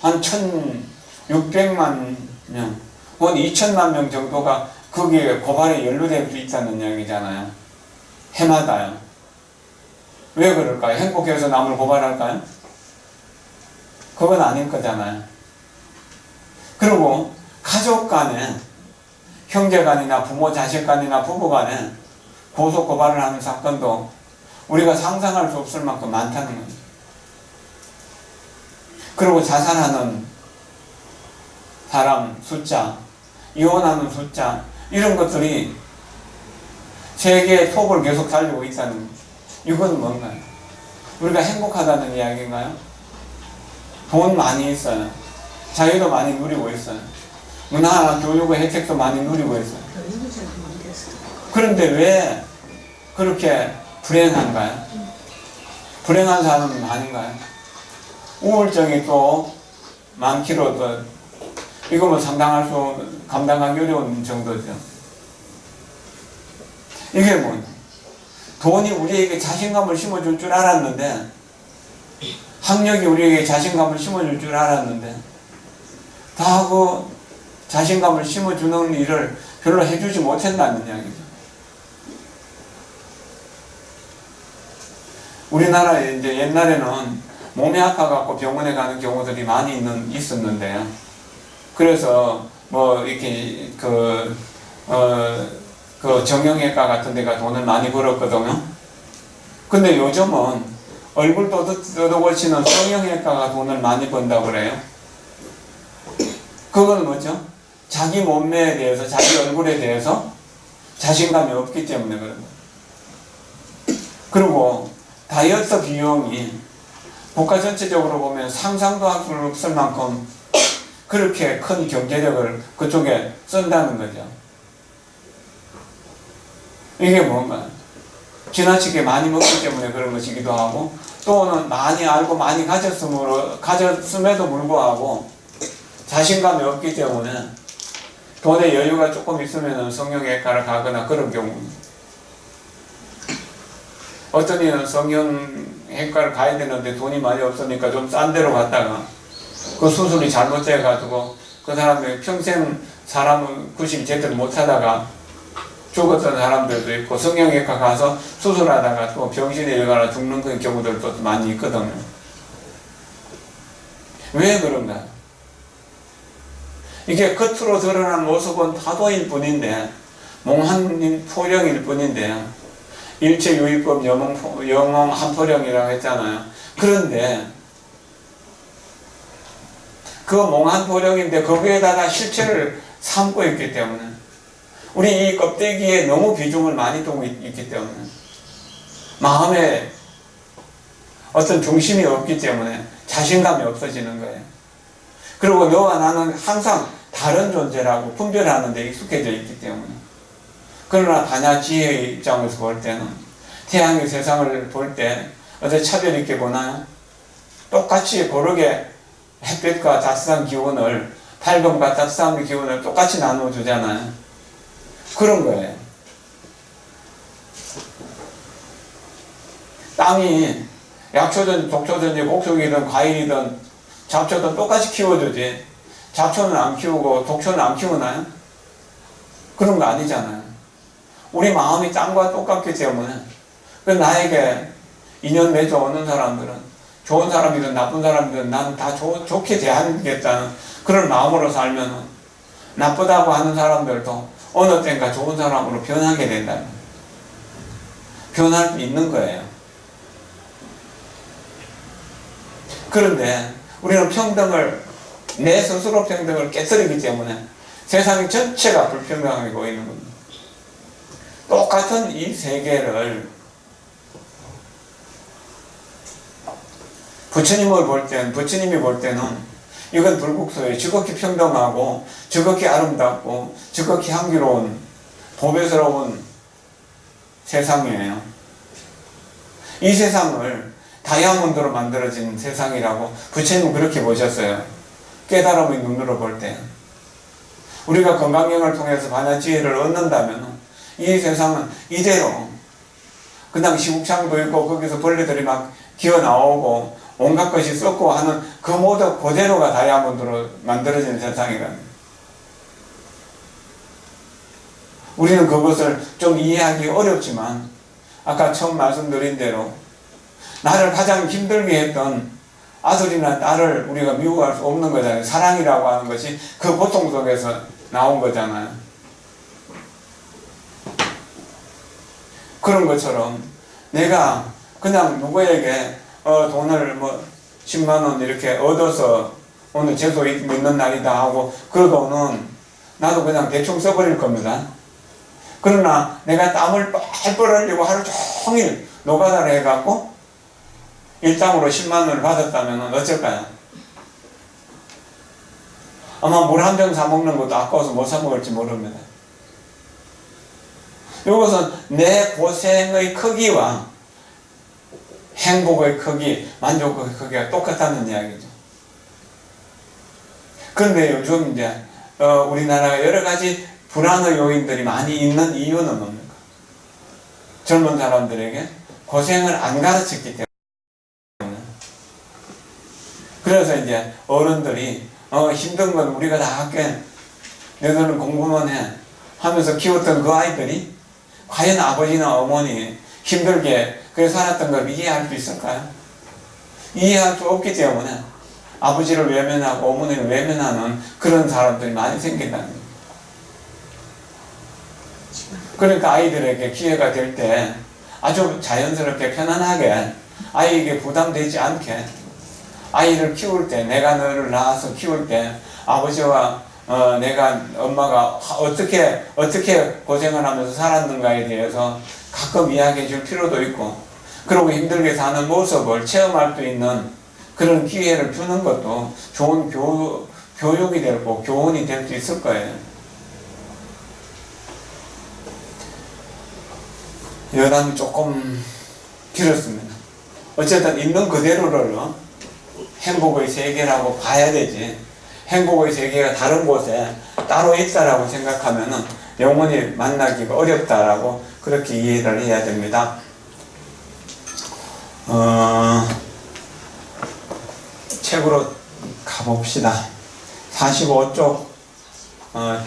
한 1,600만 명, 한 2천만 명 정도가 거기에 고발에 연루될 수 있다는 이야기잖아요. 해마다요. 왜 그럴까요? 행복해서 남을 고발할까요? 그건 아닐 거잖아요. 그리고 가족 간에, 형제 간이나 부모 자식 간이나 부부 간에 고소 고발을 하는 사건도 우리가 상상할 수 없을 만큼 많다는 겁니다. 그리고 자살하는 사람 숫자, 이혼하는 숫자, 이런 것들이 세계의 톱을 계속 달리고 있다는 겁니다. 이건 뭔가요? 우리가 행복하다는 이야기인가요? 돈 많이 있어요. 자유도 많이 누리고 있어요. 문화나 교육의 혜택도 많이 누리고 있어요. 그런데 왜 그렇게 불행한가요? 불행한 사람은 많은가요? 우울증이 또 많기로 또 이거 뭐 감당하기 어려운 정도죠. 이게 뭐냐? 돈이 우리에게 자신감을 심어줄 줄 알았는데, 학력이 우리에게 자신감을 심어줄 줄 알았는데, 다 그 자신감을 심어주는 일을 별로 해주지 못한다는 이야기죠. 우리나라에 이제 옛날에는 몸이 아파갖고 병원에 가는 경우들이 많이 있었는데요. 그래서 뭐 이렇게 그 정형외과 같은 데가 돈을 많이 벌었거든요. 근데 요즘은 얼굴 뜯어고치는 성형외과가 돈을 많이 번다고 그래요. 그건 뭐죠? 자기 몸매에 대해서, 자기 얼굴에 대해서 자신감이 없기 때문에 그런 거예요. 그리고 다이어트 비용이 국가 전체적으로 보면 상상도 할 수 없을 만큼 그렇게 큰 경제력을 그쪽에 쓴다는 거죠. 이게 뭔가 지나치게 많이 먹기 때문에 그런 것이기도 하고, 또는 많이 알고 많이 가졌음에도 불구하고 자신감이 없기 때문에 돈의 여유가 조금 있으면 성형외과를 가거나 그런 경우입니다. 어떤 이는 성형외과를 가야 되는데 돈이 많이 없으니까 좀 싼 데로 갔다가 그 수술이 잘못돼가지고 그 사람들이 평생 사람을 구실 제대로 못하다가 죽었던 사람들도 있고, 성형외과 가서 수술하다가 또 병실에 일어나 죽는 그런 경우들도 많이 있거든요. 왜 그런가? 이게 겉으로 드러난 모습은 타도일 뿐인데, 몽환 포령일 뿐인데, 일체유의법 영웅 한포령이라고 했잖아요. 그런데 그 몽환 포령인데 거기에다가 실체를 삼고 있기 때문에, 우리 이 껍데기에 너무 비중을 많이 두고 있기 때문에 마음에 어떤 중심이 없기 때문에 자신감이 없어지는 거예요. 그리고 너와 나는 항상 다른 존재라고 분별하는 데 익숙해져 있기 때문에. 그러나 반야지혜의 입장에서 볼 때는, 태양이 세상을 볼 때 어떻게 차별 있게 보나요? 똑같이 고르게 햇빛과 따뜻한 기운을, 밝음과 따뜻한 기운을 똑같이 나눠주잖아요. 그런 거예요. 땅이 약초든 독초든지 곡식이든 과일이든 잡초든 똑같이 키워주지, 잡초는 안 키우고 독초는 안 키우나요? 그런 거 아니잖아요. 우리 마음이 땅과 똑같기 때문에, 그 나에게 인연 맺어오는 사람들은, 좋은 사람이든 나쁜 사람이든 나는 다 좋게 대하겠다는 그런 마음으로 살면, 나쁘다고 하는 사람들도 어느 때인가 좋은 사람으로 변하게 된다는, 변할 수 있는 거예요. 그런데 우리는 평등을, 내 스스로 평등을 깨뜨리기 때문에 세상이 전체가 불평등하게 보이는 겁니다. 똑같은 이 세계를 부처님을 볼 때는, 부처님이 볼 때는 이건 불국소예요. 지극히 평등하고 지극히 아름답고 지극히 향기로운 보배스러운 세상이에요. 이 세상을 다이아몬드로 만들어진 세상이라고 부처님은 그렇게 보셨어요. 깨달음의 눈으로 볼 때. 우리가 건강경을 통해서 반야지혜를 얻는다면 이 세상은 이대로 그냥 시국창도 있고 거기서 벌레들이 막 기어 나오고 온갖 것이 썩고 하는 그 모두 그대로가 다이아몬드로 만들어진 세상이랍니다. 우리는 그것을 좀 이해하기 어렵지만, 아까 처음 말씀드린 대로 나를 가장 힘들게 했던 아들이나 딸을 우리가 미워할 수 없는 거잖아요. 사랑이라고 하는 것이 그 고통 속에서 나온 거잖아요. 그런 것처럼 내가 그냥 누구에게 돈을 10만원 이렇게 얻어서 오늘 재소 믿는 날이다 하고 그 돈은 나도 그냥 대충 써버릴 겁니다. 그러나 내가 땀을 뻘뻘 흘리고 하루 종일 노가다를 해갖고 일당으로 10만원을 받았다면 어쩔까요? 아마 물 한 병 사먹는 것도 아까워서 못 사먹을지 모릅니다. 이것은 내 고생의 크기와 행복의 크기, 만족의 크기가 똑같다는 이야기죠. 그런데 요즘 이제 우리나라가 여러 가지 불안의 요인들이 많이 있는 이유는 뭡니까? 젊은 사람들에게 고생을 안 가르쳤기 때문에. 그래서 이제 어른들이 힘든 건 우리가 다 할게, 너희들은 공부만 해 하면서 키웠던 그 아이들이 과연 아버지나 어머니 힘들게 그래 살았던 걸 이해할 수 있을까요? 이해할 수 없기 때문에 아버지를 외면하고 어머니를 외면하는 그런 사람들이 많이 생긴다는 거예요. 그러니까 아이들에게 기회가 될 때 아주 자연스럽게 편안하게 아이에게 부담되지 않게 아이를 키울 때, 내가 너를 낳아서 키울 때 아버지와 내가 엄마가 어떻게 고생을 하면서 살았는가에 대해서 가끔 이야기해 줄 필요도 있고, 그리고 힘들게 사는 모습을 체험할 수 있는 그런 기회를 주는 것도 좋은 교육이 되고 교훈이 될 수 있을 거예요. 여담이 조금 길었습니다. 어쨌든 있는 그대로를 행복의 세계라고 봐야 되지, 행복의 세계가 다른 곳에 따로 있다라고 생각하면은 영원히 만나기가 어렵다라고 그렇게 이해를 해야 됩니다. 책으로 가봅시다. 45쪽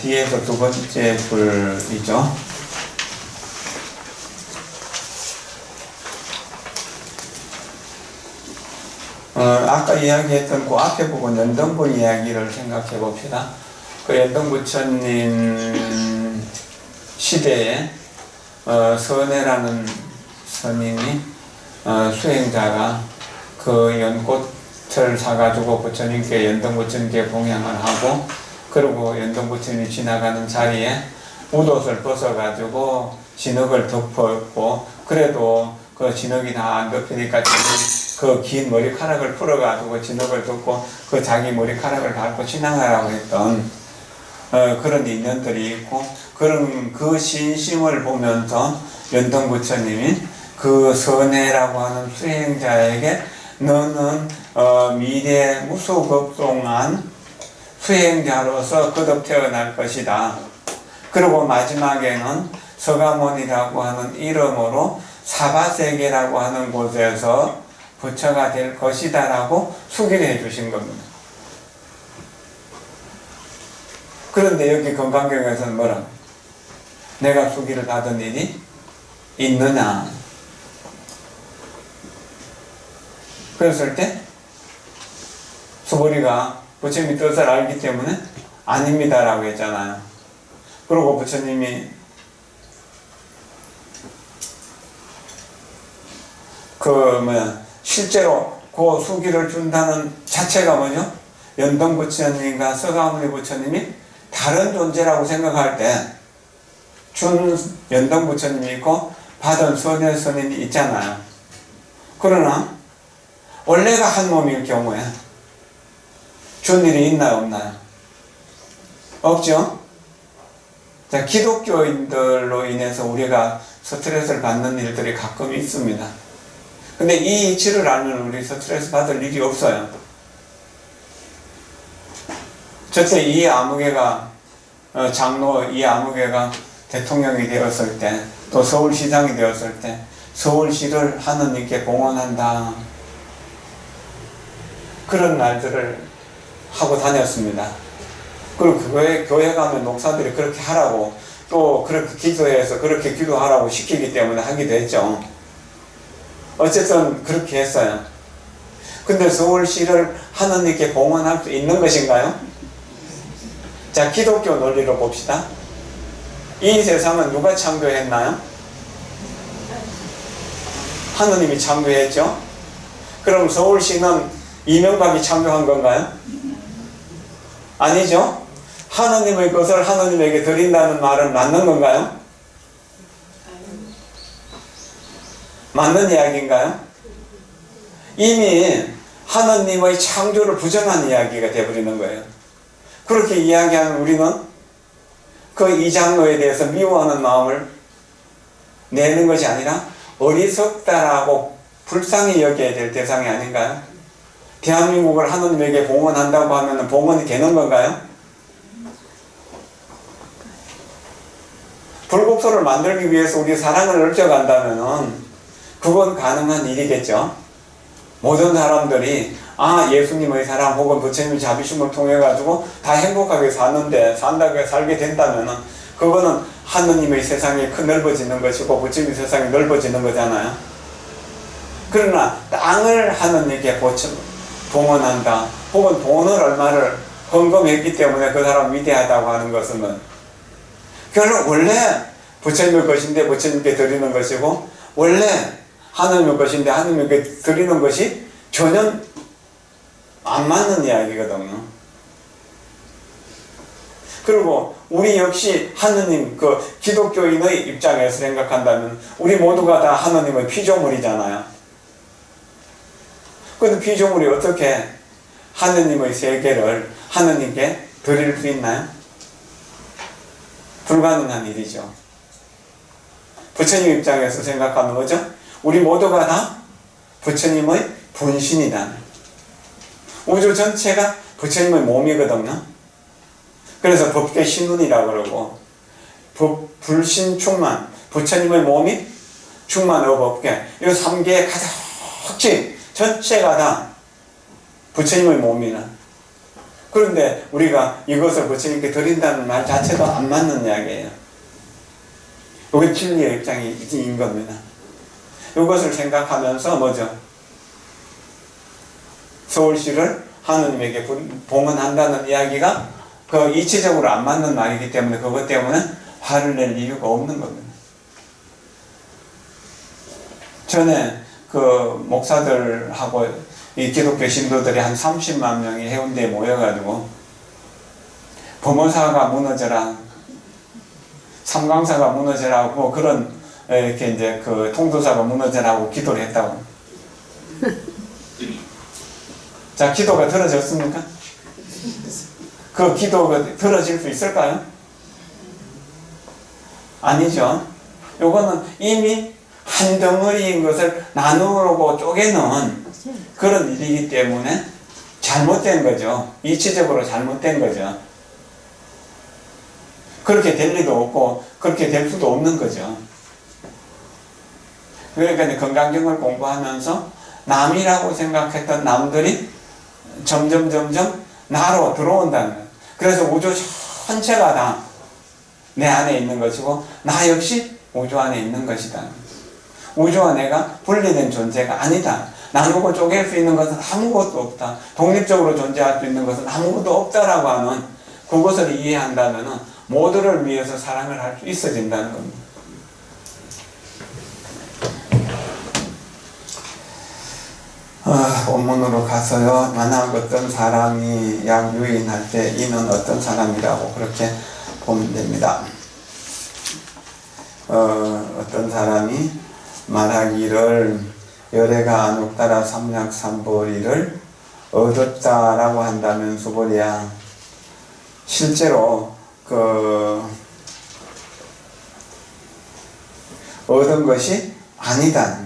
뒤에서 두 번째 글이죠. 아까 이야기했던 그 앞에 부분 연등부 이야기를 생각해 봅시다. 그 연등부처님 시대에 선혜라는 스님이 수행자가 그 연꽃을 사가지고 부처님께 연등부처님께 봉양을 하고, 그리고 연등부처님이 지나가는 자리에 옷을 벗어가지고 진흙을 덮었고, 그래도 그 진흙이 다 안 덮이니까 그 긴 머리카락을 풀어가지고 진흙을 덮고 그 자기 머리카락을 밟고 지나가라고 했던 그런 인연들이 있고, 그런 그 신심을 보면서 연등부처님이 그 선혜라고 하는 수행자에게 너는 미래 무소급송한 수행자로서 거듭 태어날 것이다. 그리고 마지막에는 서가모니라고 하는 이름으로 사바세계라고 하는 곳에서 부처가 될 것이다 라고 수기를 해주신 겁니다. 그런데 여기 건강경에서는 뭐라고? 내가 수기를 받은 일이 있느냐? 그랬을 때 수보리가 부처님이 뜻을 알기 때문에 아닙니다 라고 했잖아요. 그리고 부처님이 실제로 그 수기를 준다는 자체가 뭐죠? 연등부처님과 서가모니 부처님이 다른 존재라고 생각할 때 준 연등부처님이 있고 받은 선혜 스님이 있잖아요. 그러나 원래가 한 몸일 경우에 준 일이 있나요, 없나요? 없죠? 자, 기독교인들로 인해서 우리가 스트레스를 받는 일들이 가끔 있습니다. 근데 이 이치를 알면 우리 스트레스 받을 일이 없어요. 저때 이 아무개가 장로 이 아무개가 대통령이 되었을 때, 또 서울시장이 되었을 때 서울시를 하느님께 봉헌한다, 그런 날들을 하고 다녔습니다. 그리고 교회 가면 목사들이 그렇게 하라고, 또 그렇게 기도해서 그렇게 기도하라고 시키기 때문에 하기도 했죠. 어쨌든 그렇게 했어요. 근데 서울시를 하느님께 봉헌할 수 있는 것인가요? 자, 기독교 논리로 봅시다. 이 세상은 누가 창조했나요? 하느님이 창조했죠. 그럼 서울시는 이명박이 창조한 건가요? 아니죠. 하느님의 것을 하느님에게 드린다는 말은 맞는 건가요? 맞는 이야기인가요? 이미 하느님의 창조를 부정한 이야기가 되어버리는 거예요. 그렇게 이야기하는 우리는 그 이 장로에 대해서 미워하는 마음을 내는 것이 아니라 어리석다라고 불쌍히 여겨야 될 대상이 아닌가요? 대한민국을 하느님에게 봉헌한다고 하면 봉헌이 되는 건가요? 불국토를 만들기 위해서 우리 사랑을 넓혀간다면 그건 가능한 일이겠죠. 모든 사람들이 예수님의 사랑 혹은 부처님의 자비심을 통해 가지고 다 행복하게 산다고 살게 된다면 그거는 하느님의 세상이 넓어지는 것이고 부처님의 세상이 넓어지는 거잖아요. 그러나 땅을 하느님께 봉헌한다 혹은 돈을 얼마를 헌금했기 때문에 그 사람 위대하다고 하는 것은 결국 원래 부처님의 것인데 부처님께 드리는 것이고 원래 하나님의 것인데 하나님께 드리는 것이 전혀 안 맞는 이야기거든요. 그리고 우리 역시 하느님, 기독교인의 입장에서 생각한다면 우리 모두가 다 하느님의 피조물이잖아요. 근데 피조물이 어떻게 하느님의 세계를 하느님께 드릴 수 있나요? 불가능한 일이죠. 부처님 입장에서 생각하는 거죠. 우리 모두가 다 부처님의 분신이다. 우주 전체가 부처님의 몸이거든요. 그래서 법계 신운이라고 그러고 불신 충만, 부처님의 몸이 충만하고 법계, 이 3개의 가득히 전체가 다 부처님의 몸이나. 그런데 우리가 이것을 부처님께 드린다는 말 자체도 안 맞는 이야기예요. 이게 진리의 입장인 겁니다. 이것을 생각하면서 뭐죠? 서울시를 하느님에게 봉헌한다는 이야기가 이치적으로 안 맞는 말이기 때문에 그것 때문에 화를 낼 이유가 없는 겁니다. 전에 목사들하고 이 기독교 신도들이 한 30만 명이 해운대에 모여가지고 범어사가 무너져라, 삼강사가 무너져라고 그런 이렇게 이제 통도사가 무너져라고 기도를 했다고. 자, 기도가 들어졌습니까? 그 기도가 들어질 수 있을까요? 아니죠. 요거는 이미 한 덩어리인 것을 나누고 쪼개놓은 그런 일이기 때문에 잘못된 거죠. 이치적으로 잘못된 거죠. 그렇게 될 리도 없고 그렇게 될 수도 없는 거죠. 그러니까 건강경을 공부하면서 남이라고 생각했던 남들이 점점 나로 들어온다는 거예요. 그래서 우주 전체가 다 내 안에 있는 것이고 나 역시 우주 안에 있는 것이다. 우주와 내가 분리된 존재가 아니다. 나누고 쪼갤 수 있는 것은 아무것도 없다. 독립적으로 존재할 수 있는 것은 아무것도 없다라고 하는 그것을 이해한다면 모두를 위해서 사랑을 할 수 있어진다는 겁니다. 본문으로 가서요. 만약 어떤 사람이 양유인할 때 이는 어떤 사람이라고 그렇게 보면 됩니다. 어떤 사람이 말하기를 열애가 안옥따라 삼약삼보리를 얻었다라고 한다면 수보리야, 실제로 얻은 것이 아니다.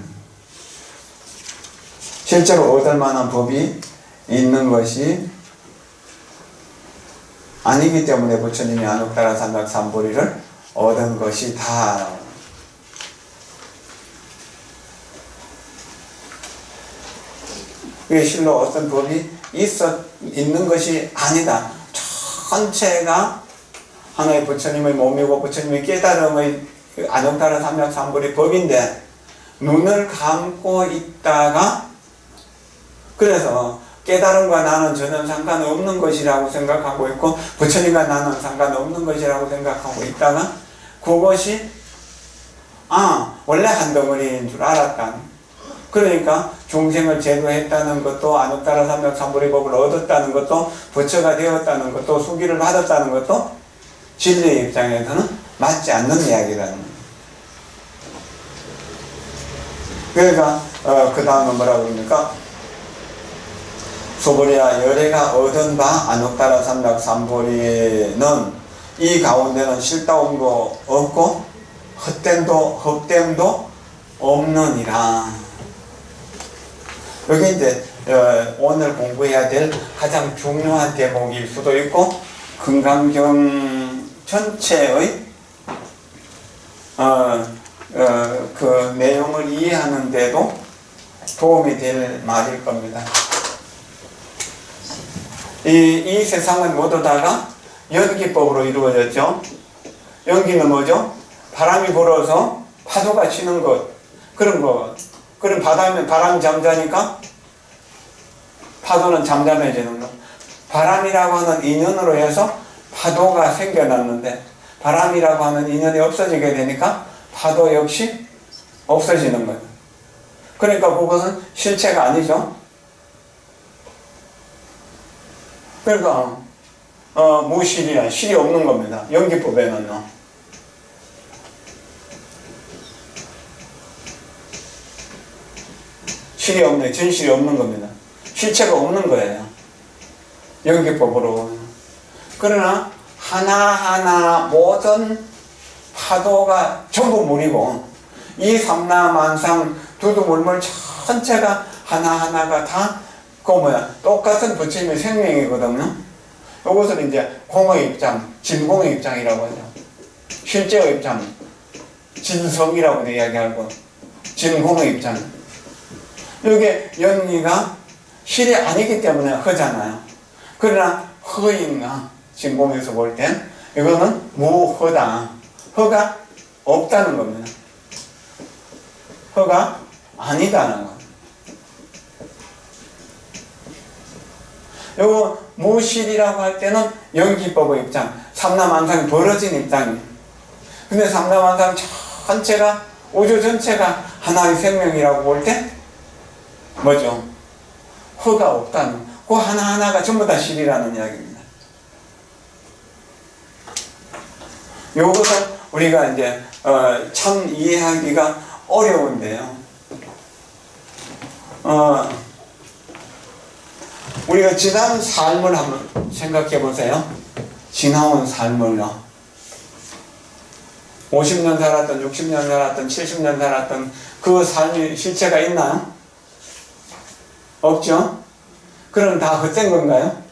실제로 얻을 만한 법이 있는 것이 아니기 때문에 부처님이 안옥따라 삼약삼보리를 얻은 것이다. 그게 실로 어떤 법이 있는 것이 아니다. 전체가 하나의 부처님의 몸이고 부처님의 깨달음의 안옥따라 삼약삼보리 법인데 눈을 감고 있다가 그래서 깨달음과 나는 전혀 상관없는 것이라고 생각하고 있고 부처님과 나는 상관없는 것이라고 생각하고 있다가 그것이 원래 한 덩어리인 줄 알았다. 그러니까 중생을 제도했다는 것도 안옥따라 삼약삼보리 법을 얻었다는 것도 부처가 되었다는 것도 수기를 받았다는 것도 진리의 입장에서는 맞지 않는 이야기라는 거예요. 그러니까 그 다음은 뭐라고 그럽니까? 소보리야, 열애가 얻은 바 안옥따라 삼약삼보리는 이 가운데는 실다움도 없고 헛됨도 없느니라. 여기 이제 오늘 공부해야 될 가장 중요한 대목일 수도 있고 금강경 전체의 그 내용을 이해하는데도 도움이 될 말일 겁니다. 이 세상은 모두 다가 연기법으로 이루어졌죠. 연기는 뭐죠? 바람이 불어서 파도가 치는 것, 그런 것. 그럼 바람이 잠자니까 파도는 잠잠해지는 것. 바람이라고 하는 인연으로 해서 파도가 생겨났는데 바람이라고 하는 인연이 없어지게 되니까 파도 역시 없어지는 거예요. 그러니까 그것은 실체가 아니죠. 그러니까 무실이란 실이 없는 겁니다. 연기법에는요. 실이 없는, 진실이 없는 겁니다. 실체가 없는 거예요. 연기법으로. 그러나 하나하나 모든 파도가 전부 물이고 이 삼라만상 두두물물 전체가 하나하나가 다 똑같은 부처님의 생명이거든요. 이것을 이제 공의 입장, 진공의 입장이라고 하죠. 실제의 입장, 진성이라고도 이야기하고 진공의 입장. 이게 연기가 실이 아니기 때문에 허잖아요. 그러나 허인가 진공에서 볼 땐 이거는 무허다. 허가 없다는 겁니다. 허가 아니다는 거. 요거 무실이라고 할 때는 연기법의 입장, 삼라만상이 벌어진 입장이에요. 근데 삼라만상 전체가, 우주 전체가 하나의 생명이라고 볼 때 뭐죠? 허가 없다는, 그 하나하나가 전부 다 실이라는 이야기입니다. 요것은 우리가 이제 참 이해하기가 어려운데요. 우리가 지난 삶을 한번 생각해 보세요. 지나온 삶을요. 50년 살았던, 60년 살았던, 70년 살았던 그 삶이 실체가 있나요? 없죠? 그럼 다 헛된 건가요?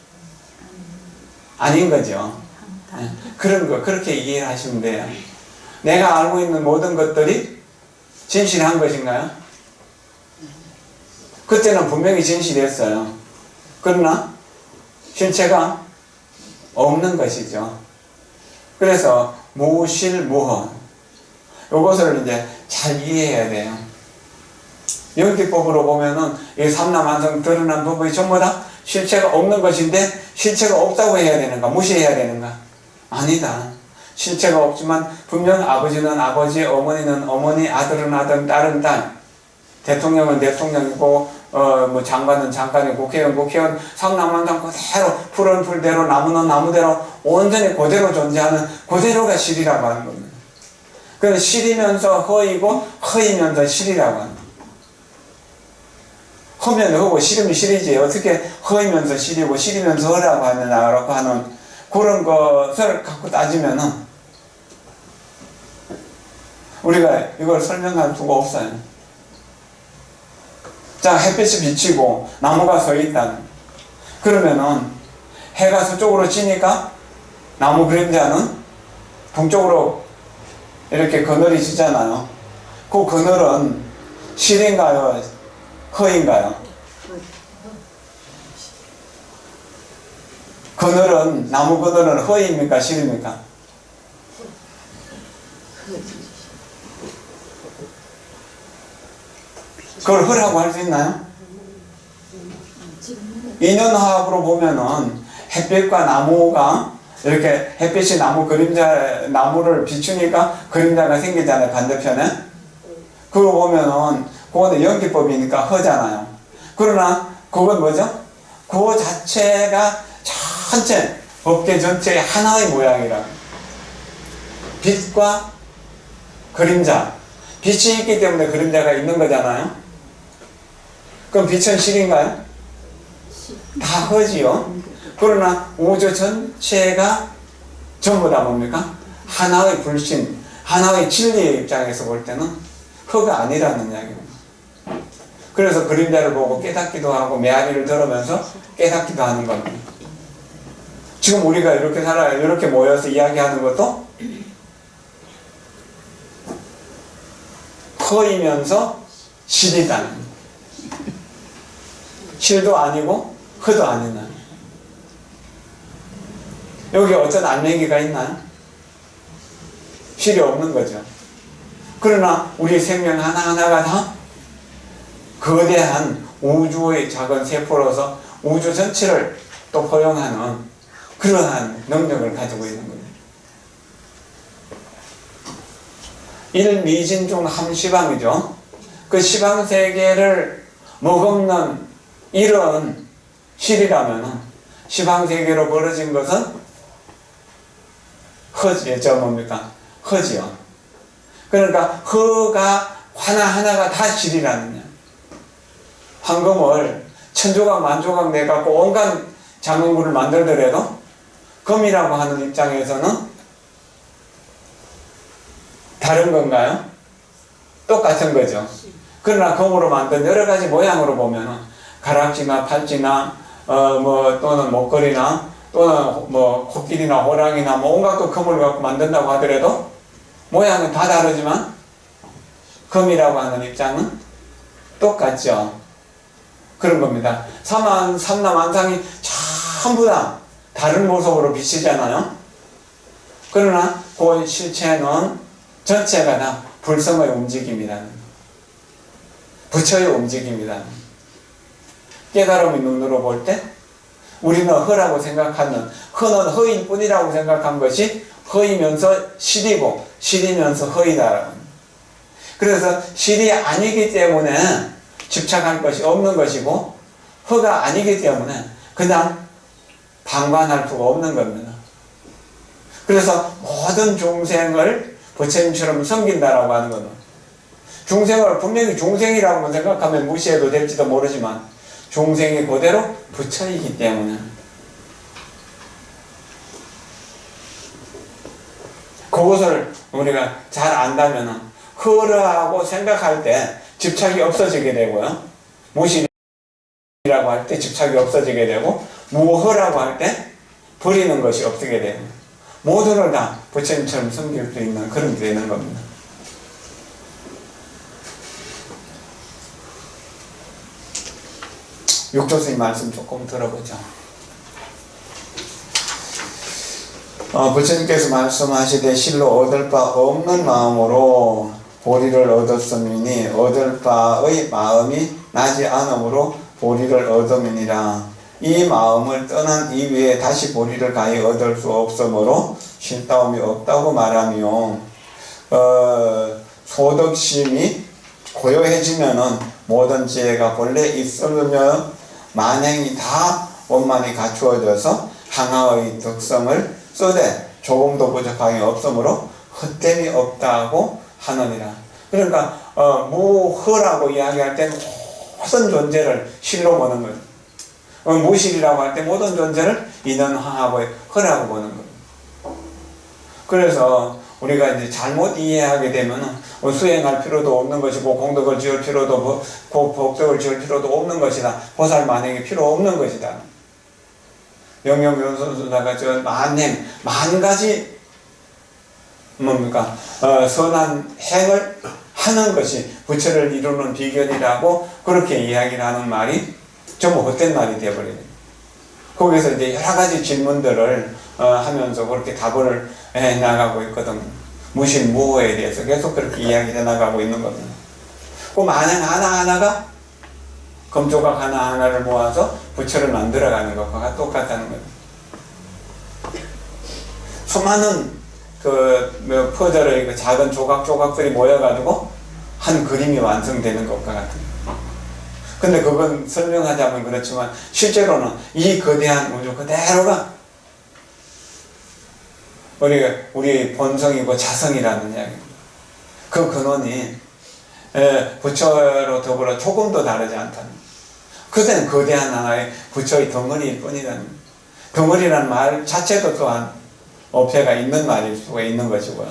아닌 거죠. 네. 그런 거 그렇게 이해하시면 돼요. 내가 알고 있는 모든 것들이 진실한 것인가요? 그때는 분명히 진실이었어요. 그러나 실체가 없는 것이죠. 그래서 무실무허, 이것을 이제 잘 이해해야 돼요. 연기법으로 보면은 이 삼라만상 드러난 부분이 전부 다 실체가 없는 것인데 실체가 없다고 해야 되는가? 무시해야 되는가? 아니다. 실체가 없지만 분명 아버지는 아버지, 어머니는 어머니, 아들은 아들, 딸은 딸, 대통령은 대통령이고 뭐 장관은 장관이고 국회의원 국회의원, 삼라만상 그대로, 풀은 풀대로, 나무는 나무대로 온전히 그대로 존재하는 그대로가 실이라고 하는 겁니다. 그래서 실이면서 허이고 허이면서 실이라고 합니다. 허면 허고 실이면 실이지 어떻게 허이면서 실이고 실이면서 허라고 하느냐라고 하는 그런 것을 갖고 따지면은 우리가 이걸 설명할 수가 없어요. 자, 햇빛이 비치고 나무가 서 있다. 그러면은 해가 서쪽으로 지니까 나무 그림자는 동쪽으로 이렇게 그늘이 지잖아요. 그 그늘은 실인가요? 허인가요? 그늘은, 나무 그늘은 허입니까? 실입니까? 그걸 허라고 할 수 있나요? 인연화학으로 보면은 햇빛과 나무가 이렇게 햇빛이 나무 그림자, 나무를 비추니까 그림자가 생기잖아요. 반대편에. 그거 보면은 그거는 연기법이니까 허잖아요. 그러나 그건 뭐죠? 그 자체가 전체 법계 전체의 하나의 모양이라. 빛과 그림자. 빛이 있기 때문에 그림자가 있는 거잖아요. 그럼 빛은 실인가요? 다 허지요. 그러나 우주 전체가 전부 다 뭡니까? 하나의 불신, 하나의 진리의 입장에서 볼 때는 허가 아니라는 이야기입니다. 그래서 그림자를 보고 깨닫기도 하고 메아리를 들으면서 깨닫기도 하는 겁니다. 지금 우리가 이렇게 살아요. 이렇게 모여서 이야기하는 것도 허이면서 실이다. 실도 아니고 허도 아니나. 여기 어떤 알맹이가 있나요? 실이 없는 거죠. 그러나 우리 생명 하나하나가 다 거대한 우주의 작은 세포로서 우주 전체를 또 포용하는 그러한 능력을 가지고 있는 겁니다. 일미진중 함시방이죠. 그 시방세계를 머금는 이런 실이라면 시방세계로 벌어진 것은 허지요. 그러니까 허가 하나하나가 다 실이라는 거예요. 황금을 천조각 만조각 내갖고 온갖 장응물을 만들더라도 금이라고 하는 입장에서는 다른 건가요? 똑같은 거죠. 그러나 금으로 만든 여러 가지 모양으로 보면은 가락지나 팔찌나 또는 목걸이나 또는 코끼리나 호랑이나 온갖 그 금을 갖고 만든다고 하더라도 모양은 다 다르지만 금이라고 하는 입장은 똑같죠. 그런 겁니다. 삼남한상이 전부 다 다른 모습으로 비치잖아요. 그러나 그 실체는 전체가 다 불성의 움직임이다. 부처의 움직임이다. 깨달음의 눈으로 볼 때 우리는 허라고 생각하는 허는 허인 뿐이라고 생각한 것이 허이면서 실이고 실이면서 허이다. 그래서 실이 아니기 때문에 집착할 것이 없는 것이고 허가 아니기 때문에 그냥 방관할 수가 없는 겁니다. 그래서 모든 중생을 부처님처럼 섬긴다라고 하는 것은 중생을 분명히 중생이라고 생각하면 무시해도 될지도 모르지만 중생이 그대로 부처이기 때문에 그것을 우리가 잘 안다면 허라고 생각할 때 집착이 없어지게 되고요. 무시라고 할 때 집착이 없어지게 되고 무허라고 할 때 버리는 것이 없게 되고 모두를 다 부처님처럼 섬길 수 있는 그런 게 되는 겁니다. 육조스님 말씀 조금 들어보죠. 부처님께서 말씀하시되 실로 얻을 바 없는 마음으로 보리를 얻었음이니 얻을 바의 마음이 나지 않으므로 보리를 얻음이니라. 이 마음을 떠난 이후에 다시 보리를 가히 얻을 수 없으므로 쉴다움이 없다고 말하며 소득심이 고요해지면은 모든 지혜가 본래 있으며 만행이 다 원만히 갖추어져서 하나의 특성을 쓰되 조금도 부족함이 없으므로 헛됨이 없다고 하느니라. 그러니까 무허라고 이야기할 때는 모든 존재를 실로 보는 거예요. 무실이라고 할 때 모든 존재를 인연하고 허라고 보는 거예요. 그래서 우리가 이제 잘못 이해하게 되면 수행할 필요도 없는 것이고 공덕을 지을 필요도 복덕을 지을 필요도 없는 것이다. 보살 만행이 필요 없는 것이다. 영영연선수다가 저 만행 만 가지 선한 행을 하는 것이 부처를 이루는 비결이라고 그렇게 이야기를 하는 말이 전부 헛된 말이 되어버려요. 거기서 이제 여러 가지 질문들을 하면서 그렇게 답을 해 나가고 있거든. 무실무호에 대해서 계속 그렇게 이야기해 나가고 있는 겁니다. 그 만행 하나하나가 금조각 하나하나를 모아서 부처를 만들어가는 것과 똑같다는 거예요. 수많은 퍼즐의 그 작은 조각조각들이 모여가지고 한 그림이 완성되는 것과 같은. 근데 그건 설명하자면 그렇지만 실제로는 이 거대한 우주 그대로가 우리 본성이고 자성이라는 이야기입니다. 그 근원이 부처로 더불어 조금도 다르지 않다는. 그때는 거대한 하나의 부처의 덩어리일 뿐이라는. 덩어리라는 말 자체도 또한 어폐가 있는 말일 수가 있는 것이고요.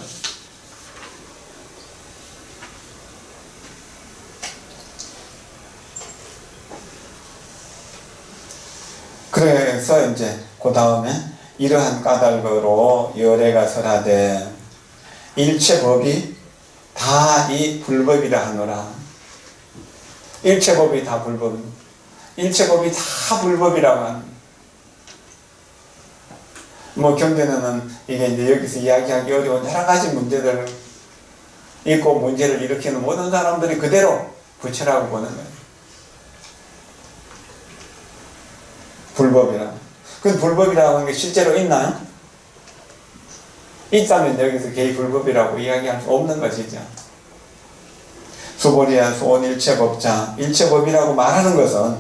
그래서 이제 그 다음에 이러한 까닭으로 열애가 설하되 일체법이 다 이 불법이라 하노라. 일체법이 다 불법입니다. 일체법이 다 불법이라고 하는. 경전에는 이게 이제 여기서 이야기하기 어려운 여러 가지 문제들 있고 문제를 일으키는 모든 사람들이 그대로 부처라고 보는 거예요. 불법이라. 그건 불법이라고 하는 게 실제로 있나요? 있다면 여기서 개의 불법이라고 이야기할 수 없는 것이죠. 수보리야 수온 일체법자, 일체법이라고 말하는 것은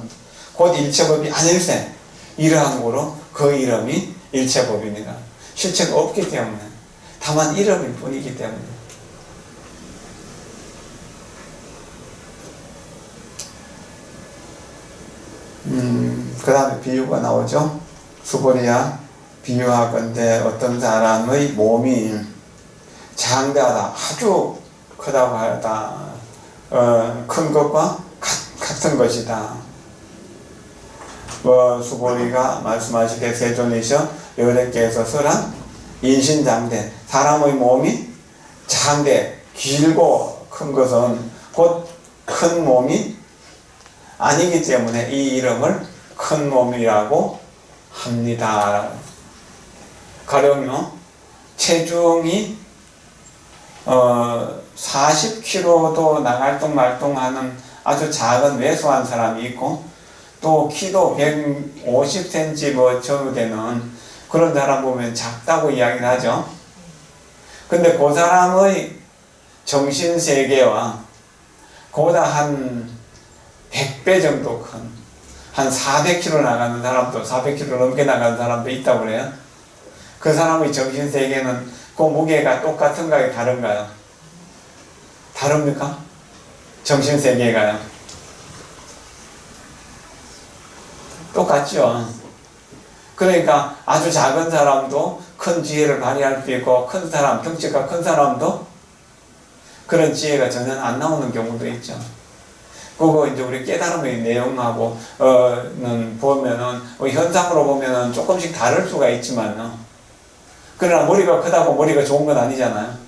곧 일체법이 아닐세, 이러함으로 그 이름이 일체법입니다. 실체가 없기 때문에, 다만 이름일 뿐이기 때문에. 그 다음에 비유가 나오죠. 수보리야 비유하건대 어떤 사람의 몸이 장대하다, 아주 크다고 하다, 큰 것과 같은 것이다. 수보리가 말씀하시되 세존이셔 여호와께서 설한 인신장대, 사람의 몸이 장대, 길고 큰 것은 곧 큰 몸이 아니기 때문에 이 이름을 큰 몸이라고 합니다. 가령요 체중이 40kg도 나갈뚱말뚱하는 아주 작은 왜소한 사람이 있고, 또 키도 150cm 뭐 정도 되는 그런 사람 보면 작다고 이야기를 하죠. 근데 그 사람의 정신세계와 그보다 한 100배 정도 큰, 한 400kg 나가는 사람도, 400kg 넘게 나가는 사람도 있다고 그래요. 그 사람의 정신세계는 그 무게가 똑같은가요? 다른가요? 다릅니까? 정신세계가요? 똑같죠. 그러니까 아주 작은 사람도 큰 지혜를 발휘할 수 있고, 큰 사람, 덩치가 큰 사람도 그런 지혜가 전혀 안 나오는 경우도 있죠. 그거 이제 우리 깨달음의 내용하고, 는 보면은, 현상으로 보면은 조금씩 다를 수가 있지만요. 그러나 머리가 크다고 머리가 좋은 건 아니잖아요.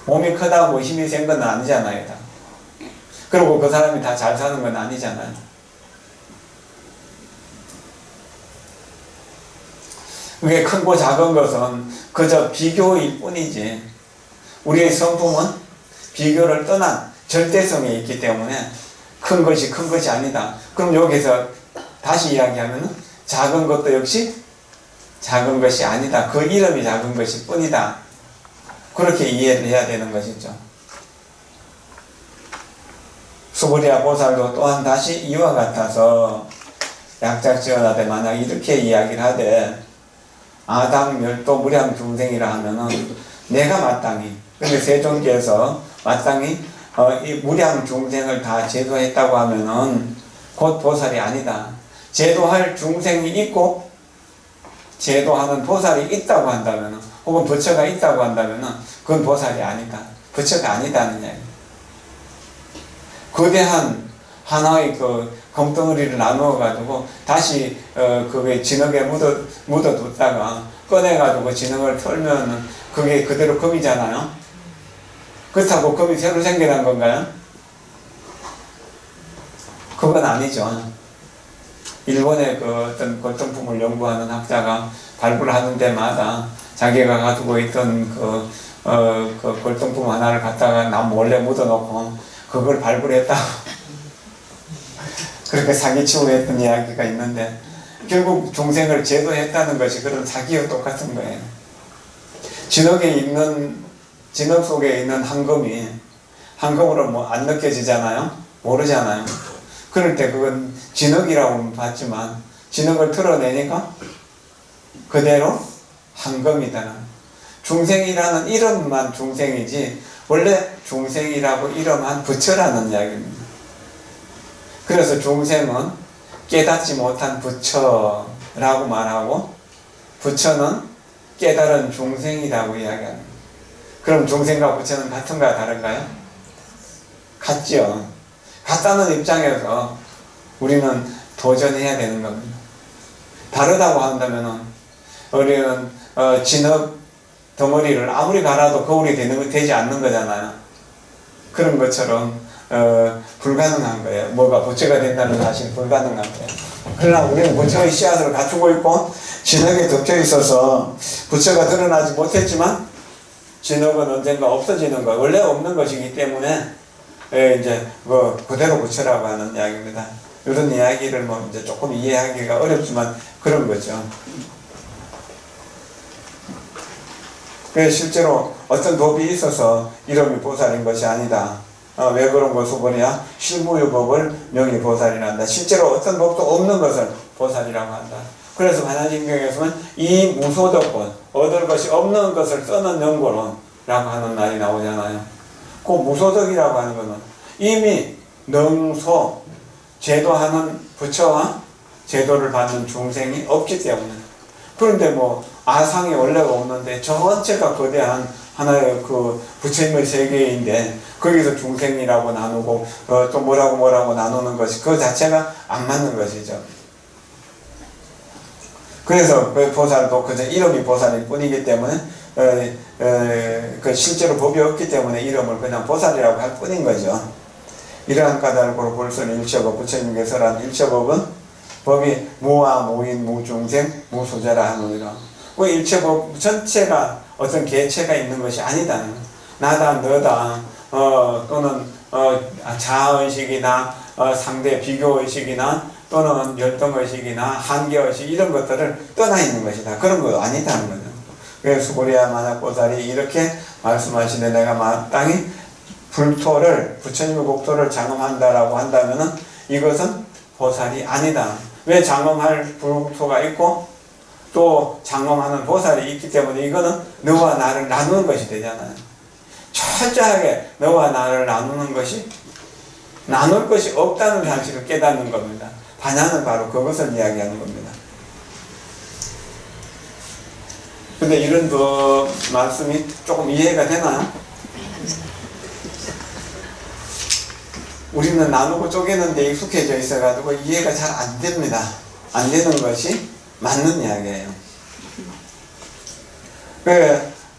몸이 크다고 힘이 센 건 아니잖아요. 다. 그리고 그 사람이 다 잘 사는 건 아니잖아요. 그게 크고 작은 것은 그저 비교일 뿐이지, 우리의 성품은 비교를 떠난 절대성이 있기 때문에 큰 것이 큰 것이 아니다. 그럼 여기서 다시 이야기하면 작은 것도 역시 작은 것이 아니다. 그 이름이 작은 것일 뿐이다. 그렇게 이해를 해야 되는 것이죠. 수보리야 보살도 또한 다시 이와 같아서 약작지어나되 만약 이렇게 이야기를 하되, 아당 멸도 무량 중생이라 하면은 내가 마땅히, 근데 세존께서 마땅히 이 무량 중생을 다 제도했다고 하면은 곧 보살이 아니다. 제도할 중생이 있고 제도하는 보살이 있다고 한다면은, 혹은 부처가 있다고 한다면은 그건 보살이 아니다. 부처가 아니다는 이야기. 거대한 하나의 그 검덩어리를 나누어 가지고 다시 그게 진흙에 묻어뒀다가 꺼내가지고 진흙을 털면은 그게 그대로 금이잖아요. 그렇다고 금이 새로 생겨난 건가요? 그건 아니죠. 일본의 그 어떤 골동품을 연구하는 학자가 발굴하는 데마다 자기가 가지고 있던 그 골동품 하나를 갖다가 남 몰래 묻어놓고 그걸 발굴했다고 그렇게 사기치고 했던 이야기가 있는데, 결국 중생을 제도했다는 것이 그런 사기와 똑같은 거예요. 진흙 속에 있는 황금이 황금으로 뭐 안 느껴지잖아요. 모르잖아요. 그럴 때 그건 진흙이라고 봤지만 진흙을 털어내니까 그대로 황금이다. 중생이라는 이름만 중생이지 원래 중생이라고 이름한 부처라는 이야기입니다. 그래서 중생은 깨닫지 못한 부처라고 말하고, 부처는 깨달은 중생이라고 이야기합니다. 그럼 중생과 부처는 같은가 다른가요? 같지요. 같다는 입장에서 우리는 도전해야 되는 겁니다. 다르다고 한다면은 우리는 진흙 덩어리를 아무리 갈아도 거울이 되지 않는 거잖아요. 그런 것처럼 불가능한 거예요. 뭐가 부처가 된다는 사실은 불가능한 거예요. 그러나 우리는 부처의 씨앗을 갖추고 있고 진흙에 덮여 있어서 부처가 드러나지 못했지만 진흙은 언젠가 없어지는 거, 원래 없는 것이기 때문에 이제 그대로 부처라고 하는 이야기입니다. 이런 이야기를 뭐 이제 조금 이해하기가 어렵지만 그런 거죠. 그래서 실제로 어떤 법이 있어서 이름이 보살인 것이 아니다. 왜 그런 것을 보냐? 실무유법을 명의 보살이란다. 실제로 어떤 법도 없는 것을 보살이라고 한다. 그래서 반야심경에서는 이 무소득권, 얻을 것이 없는 것을 써는 연고론라고 하는 말이 나오잖아요. 그 무소득이라고 하는 것은 이미 능소, 제도하는 부처와 제도를 받는 중생이 없기 때문에. 그런데 뭐 아상이 원래가 없는데 전체가 거대한 하나의 그 부처님의 세계인데 거기서 중생이라고 나누고 또 뭐라고 나누는 것이 그 자체가 안 맞는 것이죠. 그래서 그 보살도 그저 이름이 보살일 뿐이기 때문에 그 실제로 법이 없기 때문에 이름을 그냥 보살이라고 할 뿐인 거죠. 이러한 까닭으로 볼수는 일체법, 부처님께서란 일체법은 법이 무아, 무인, 무중생, 무소자라 하느니라. 그 일체법 전체가 어떤 개체가 있는 것이 아니다. 나다, 너다, 또는 자아의식이나 상대 비교의식이나 또는 열등의식이나 한계의식 이런 것들을 떠나 있는 것이다. 그런 거 아니다는 거죠. 그래서 수고리야 만약보살이 이렇게 말씀하시되 내가 마땅히 불토를 부처님의 국토를 장엄한다라고 한다면은 이것은 보살이 아니다. 왜 장엄할 불토가 있고 또 장엄하는 보살이 있기 때문에 이거는 너와 나를 나누는 것이 되잖아요. 철저하게 너와 나를 나누는 것이 나눌 것이 없다는 사실을 깨닫는 겁니다. 반야는 바로 그것을 이야기하는 겁니다. 근데 이런 그 말씀이 조금 이해가 되나요? 우리는 나누고 쪼개는데 익숙해져 있어가지고 이해가 잘 안 됩니다. 안 되는 것이 맞는 이야기예요.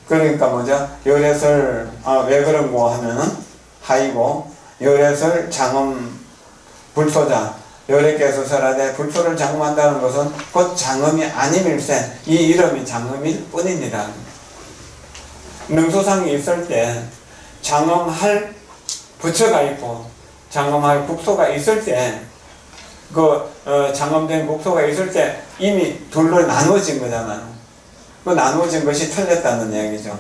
그러니까 뭐죠? 열애설, 왜 그런고 하면은 하이고, 열애설 장엄 불토자, 열애께서 설하되 불토를 장엄한다는 것은 곧 장엄이 아님일세, 이 이름이 장엄일 뿐입니다. 능소상이 있을 때 장엄할 부처가 있고 장엄할 국토가 있을 때 장엄된 국토가 있을 때 이미 둘로 나누어진 거잖아요. 그 나누어진 것이 틀렸다는 이야기죠.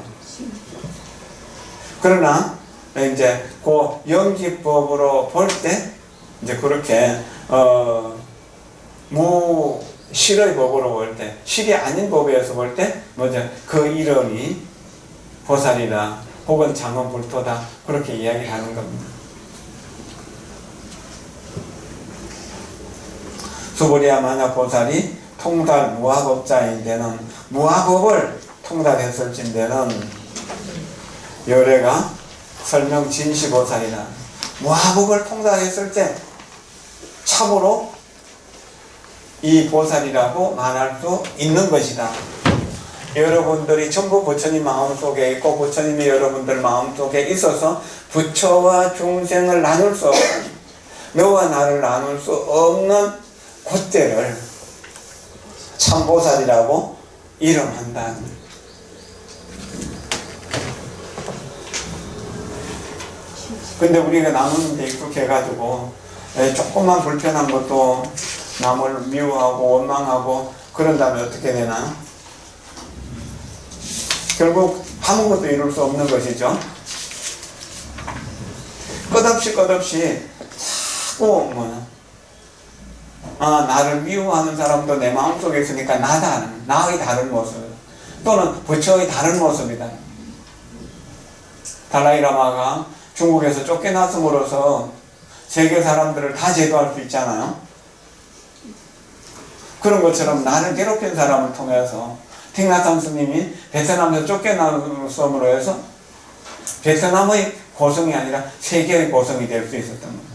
그러나 이제 그 영기법으로 볼 때 이제 그렇게 무실의 법으로 볼 때, 실이 아닌 법에서 볼 때 뭐죠? 그 이름이 보살이다 혹은 장엄불토다 그렇게 이야기하는 겁니다. 수보리야 만약보살이 통달 무아법자인데는 무아법을 통달했을진데는 열애가 설명 진시보살이다. 무아법을 통달했을 때 참으로 이 보살이라고 말할 수 있는 것이다. 여러분들이 전부 부처님 마음속에 있고 부처님이 여러분들 마음속에 있어서 부처와 중생을 나눌 수 없는 너와 나를 나눌 수 없는 그때를 참보살이라고 이름한다. 근데 우리가 나누는 데 익숙해가지고 조금만 불편한 것도 남을 미워하고 원망하고 그런 다음에 어떻게 되나요? 결국 아무것도 이룰 수 없는 것이죠. 끝없이 자꾸 나를 미워하는 사람도 내 마음속에 있으니까 나의 다른 모습 또는 부처의 다른 모습이다. 달라이라마가 중국에서 쫓겨났음으로써 세계 사람들을 다 제도할 수 있잖아요. 그런 것처럼 나를 괴롭힌 사람을 통해서 틱나탄 스님이 베트남에서 쫓겨남으로 해서 베트남의 고성이 아니라 세계의 고성이 될 수 있었던 겁니다.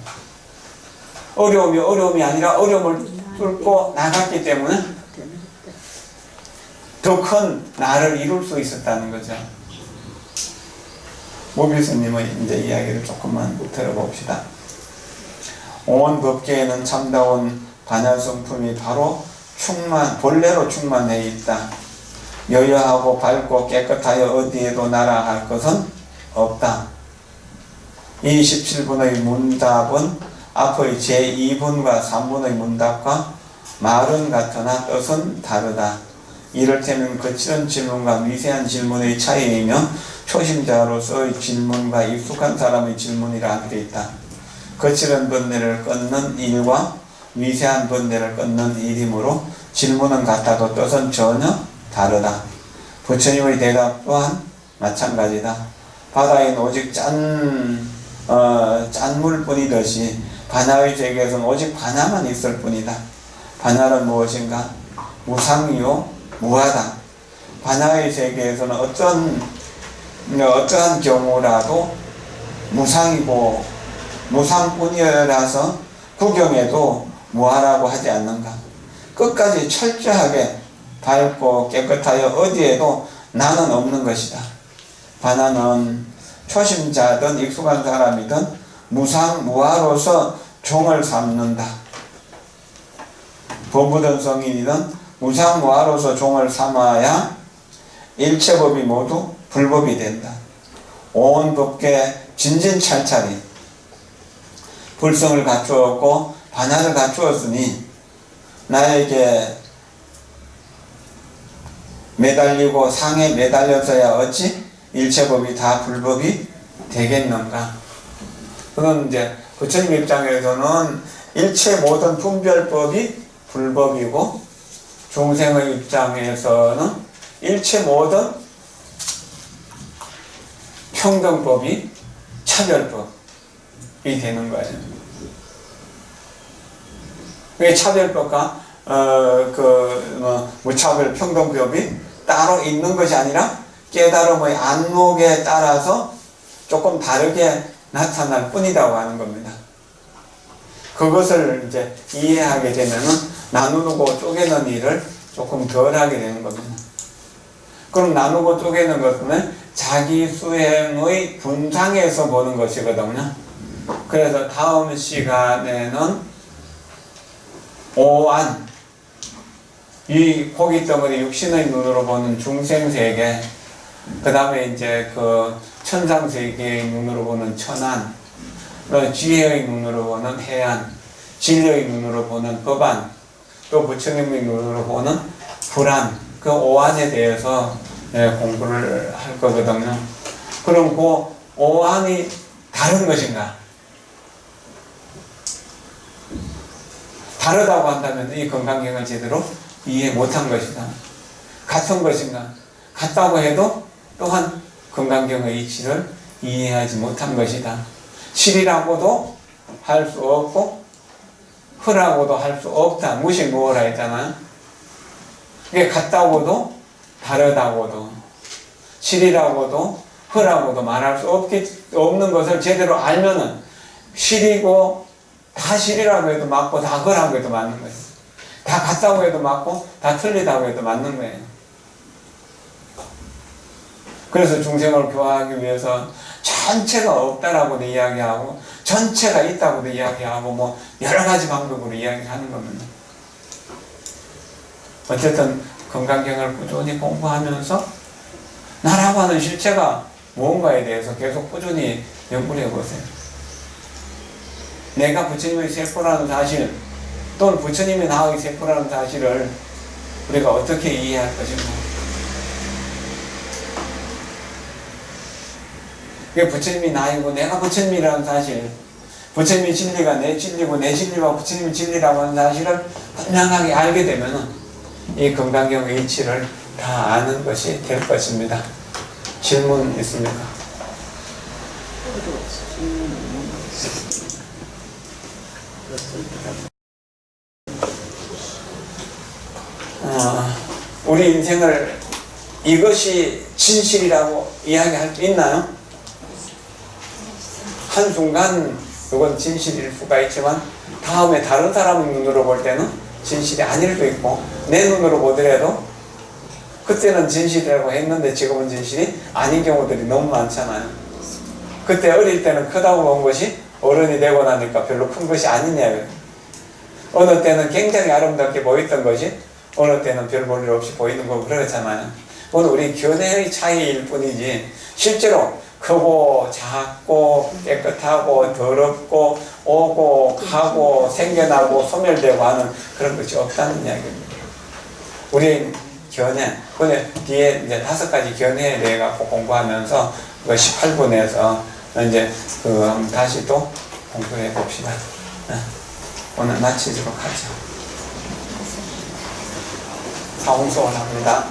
어려움이 아니라 어려움을 뚫고 나갔기 때문에 더 큰 나를 이룰 수 있었다는 거죠. 모빌 스님의 이제 이야기를 조금만 들어봅시다. 온 법계에는 참다운 반야성품이 바로 본래로 충만해 있다. 여여하고 밝고 깨끗하여 어디에도 날아갈 것은 없다. 이 17분의 문답은 앞의 제2분과 3분의 문답과 말은 같으나 뜻은 다르다. 이를테면 거칠은 질문과 미세한 질문의 차이이며 초심자로서의 질문과 익숙한 사람의 질문이라 할 수 있다. 거칠은 번뇌를 끊는 일과 미세한 번뇌를 끊는 일이므로 질문은 같아도 뜻은 전혀 다르다. 부처님의 대답 또한 마찬가지다. 바다엔 오직 짠물뿐이듯이 반야의 세계에서는 오직 반야만 있을 뿐이다. 반야는 무엇인가? 무상이요 무하다. 반야의 세계에서는 어떠한 경우라도 무상이고 무상뿐이라서 구경해도 무하라고 하지 않는가? 끝까지 철저하게 밝고 깨끗하여 어디에도 나는 없는 것이다. 반야는 초심자든 익숙한 사람이든 무상무하로서 종을 삼는다. 법이든 성인이든 무상무하로서 종을 삼아야 일체법이 모두 불법이 된다. 온 법계 진진찰찰이 불성을 갖추었고 반야를 갖추었으니 나에게 매달리고 상에 매달려서야 어찌 일체법이 다 불법이 되겠는가? 그건 이제 부처님 입장에서는 일체 모든 분별법이 불법이고 중생의 입장에서는 일체 모든 평등법이 차별법이 되는 거예요. 왜 차별법과 무차별 평등법이 따로 있는 것이 아니라 깨달음의 안목에 따라서 조금 다르게 나타날 뿐이라고 하는 겁니다. 그것을 이제 이해하게 되면은 나누고 쪼개는 일을 조금 덜 하게 되는 겁니다. 그럼 나누고 쪼개는 것은 자기 수행의 분상에서 보는 것이거든요. 그래서 다음 시간에는 오안, 이 고깃덩어리 육신의 눈으로 보는 중생세계, 그 다음에 이제 그 천상세계의 눈으로 보는 천안, 지혜의 눈으로 보는 해안, 진리의 눈으로 보는 법안, 또 부처님의 눈으로 보는 불안, 그 오안에 대해서 공부를 할 거거든요. 그럼 그 오안이 다른 것인가? 다르다고 한다면 이 건강경을 제대로 이해 못한 것이다. 같은 것인가? 같다고 해도 또한 건강경의 이치를 이해하지 못한 것이다. 실이라고도 할 수 없고 허라고도 할 수 없다. 무시무어라 했잖아요. 이게 같다고도 다르다고도 실이라고도 허라고도 말할 수 없는 것을 제대로 알면은 실이고 다 실이라고 해도 맞고 다 허라고 해도 맞는 거예요. 다 같다고 해도 맞고 다 틀리다고 해도 맞는 거예요. 그래서 중생을 교화하기 위해서 전체가 없다라고도 이야기하고 전체가 있다고도 이야기하고 뭐 여러 가지 방법으로 이야기하는 겁니다. 어쨌든 건강경을 꾸준히 공부하면서 나라고 하는 실체가 무언가에 대해서 계속 꾸준히 연구를 해보세요. 내가 부처님의 세포라는 사실 또는 부처님이 나의 세포라는 사실을 우리가 어떻게 이해할 것인가. 그게 부처님이 나이고 내가 부처님이라는 사실, 부처님의 진리가 내 진리고 내 진리와 부처님의 진리라고 하는 사실을 분명하게 알게 되면 이 건강경의 이치를 다 아는 것이 될 것입니다. 질문 있습니까? 우리 인생을 이것이 진실이라고 이야기할 수 있나요? 한순간 이건 진실일 수가 있지만 다음에 다른 사람 눈으로 볼 때는 진실이 아닐 수도 있고 내 눈으로 보더라도 그때는 진실이라고 했는데 지금은 진실이 아닌 경우들이 너무 많잖아요. 그때 어릴 때는 크다고 본 것이 어른이 되고 나니까 별로 큰 것이 아니냐고요. 어느 때는 굉장히 아름답게 보였던 것이 어느 때는 별 볼 일 없이 보이는 거고 그렇잖아요. 그건 우리 견해의 차이일 뿐이지 실제로 크고 작고 깨끗하고 더럽고 오고 가고 생겨나고 소멸되고 하는 그런 것이 없다는 이야기입니다. 우리 견해, 근데 뒤에 이제 5가지 견해에 대해 갖고 공부하면서 그 18분에서 이제 그 한번 다시 또 공부해 봅시다. 오늘 마치도록 하죠. 사홍수원 합니다.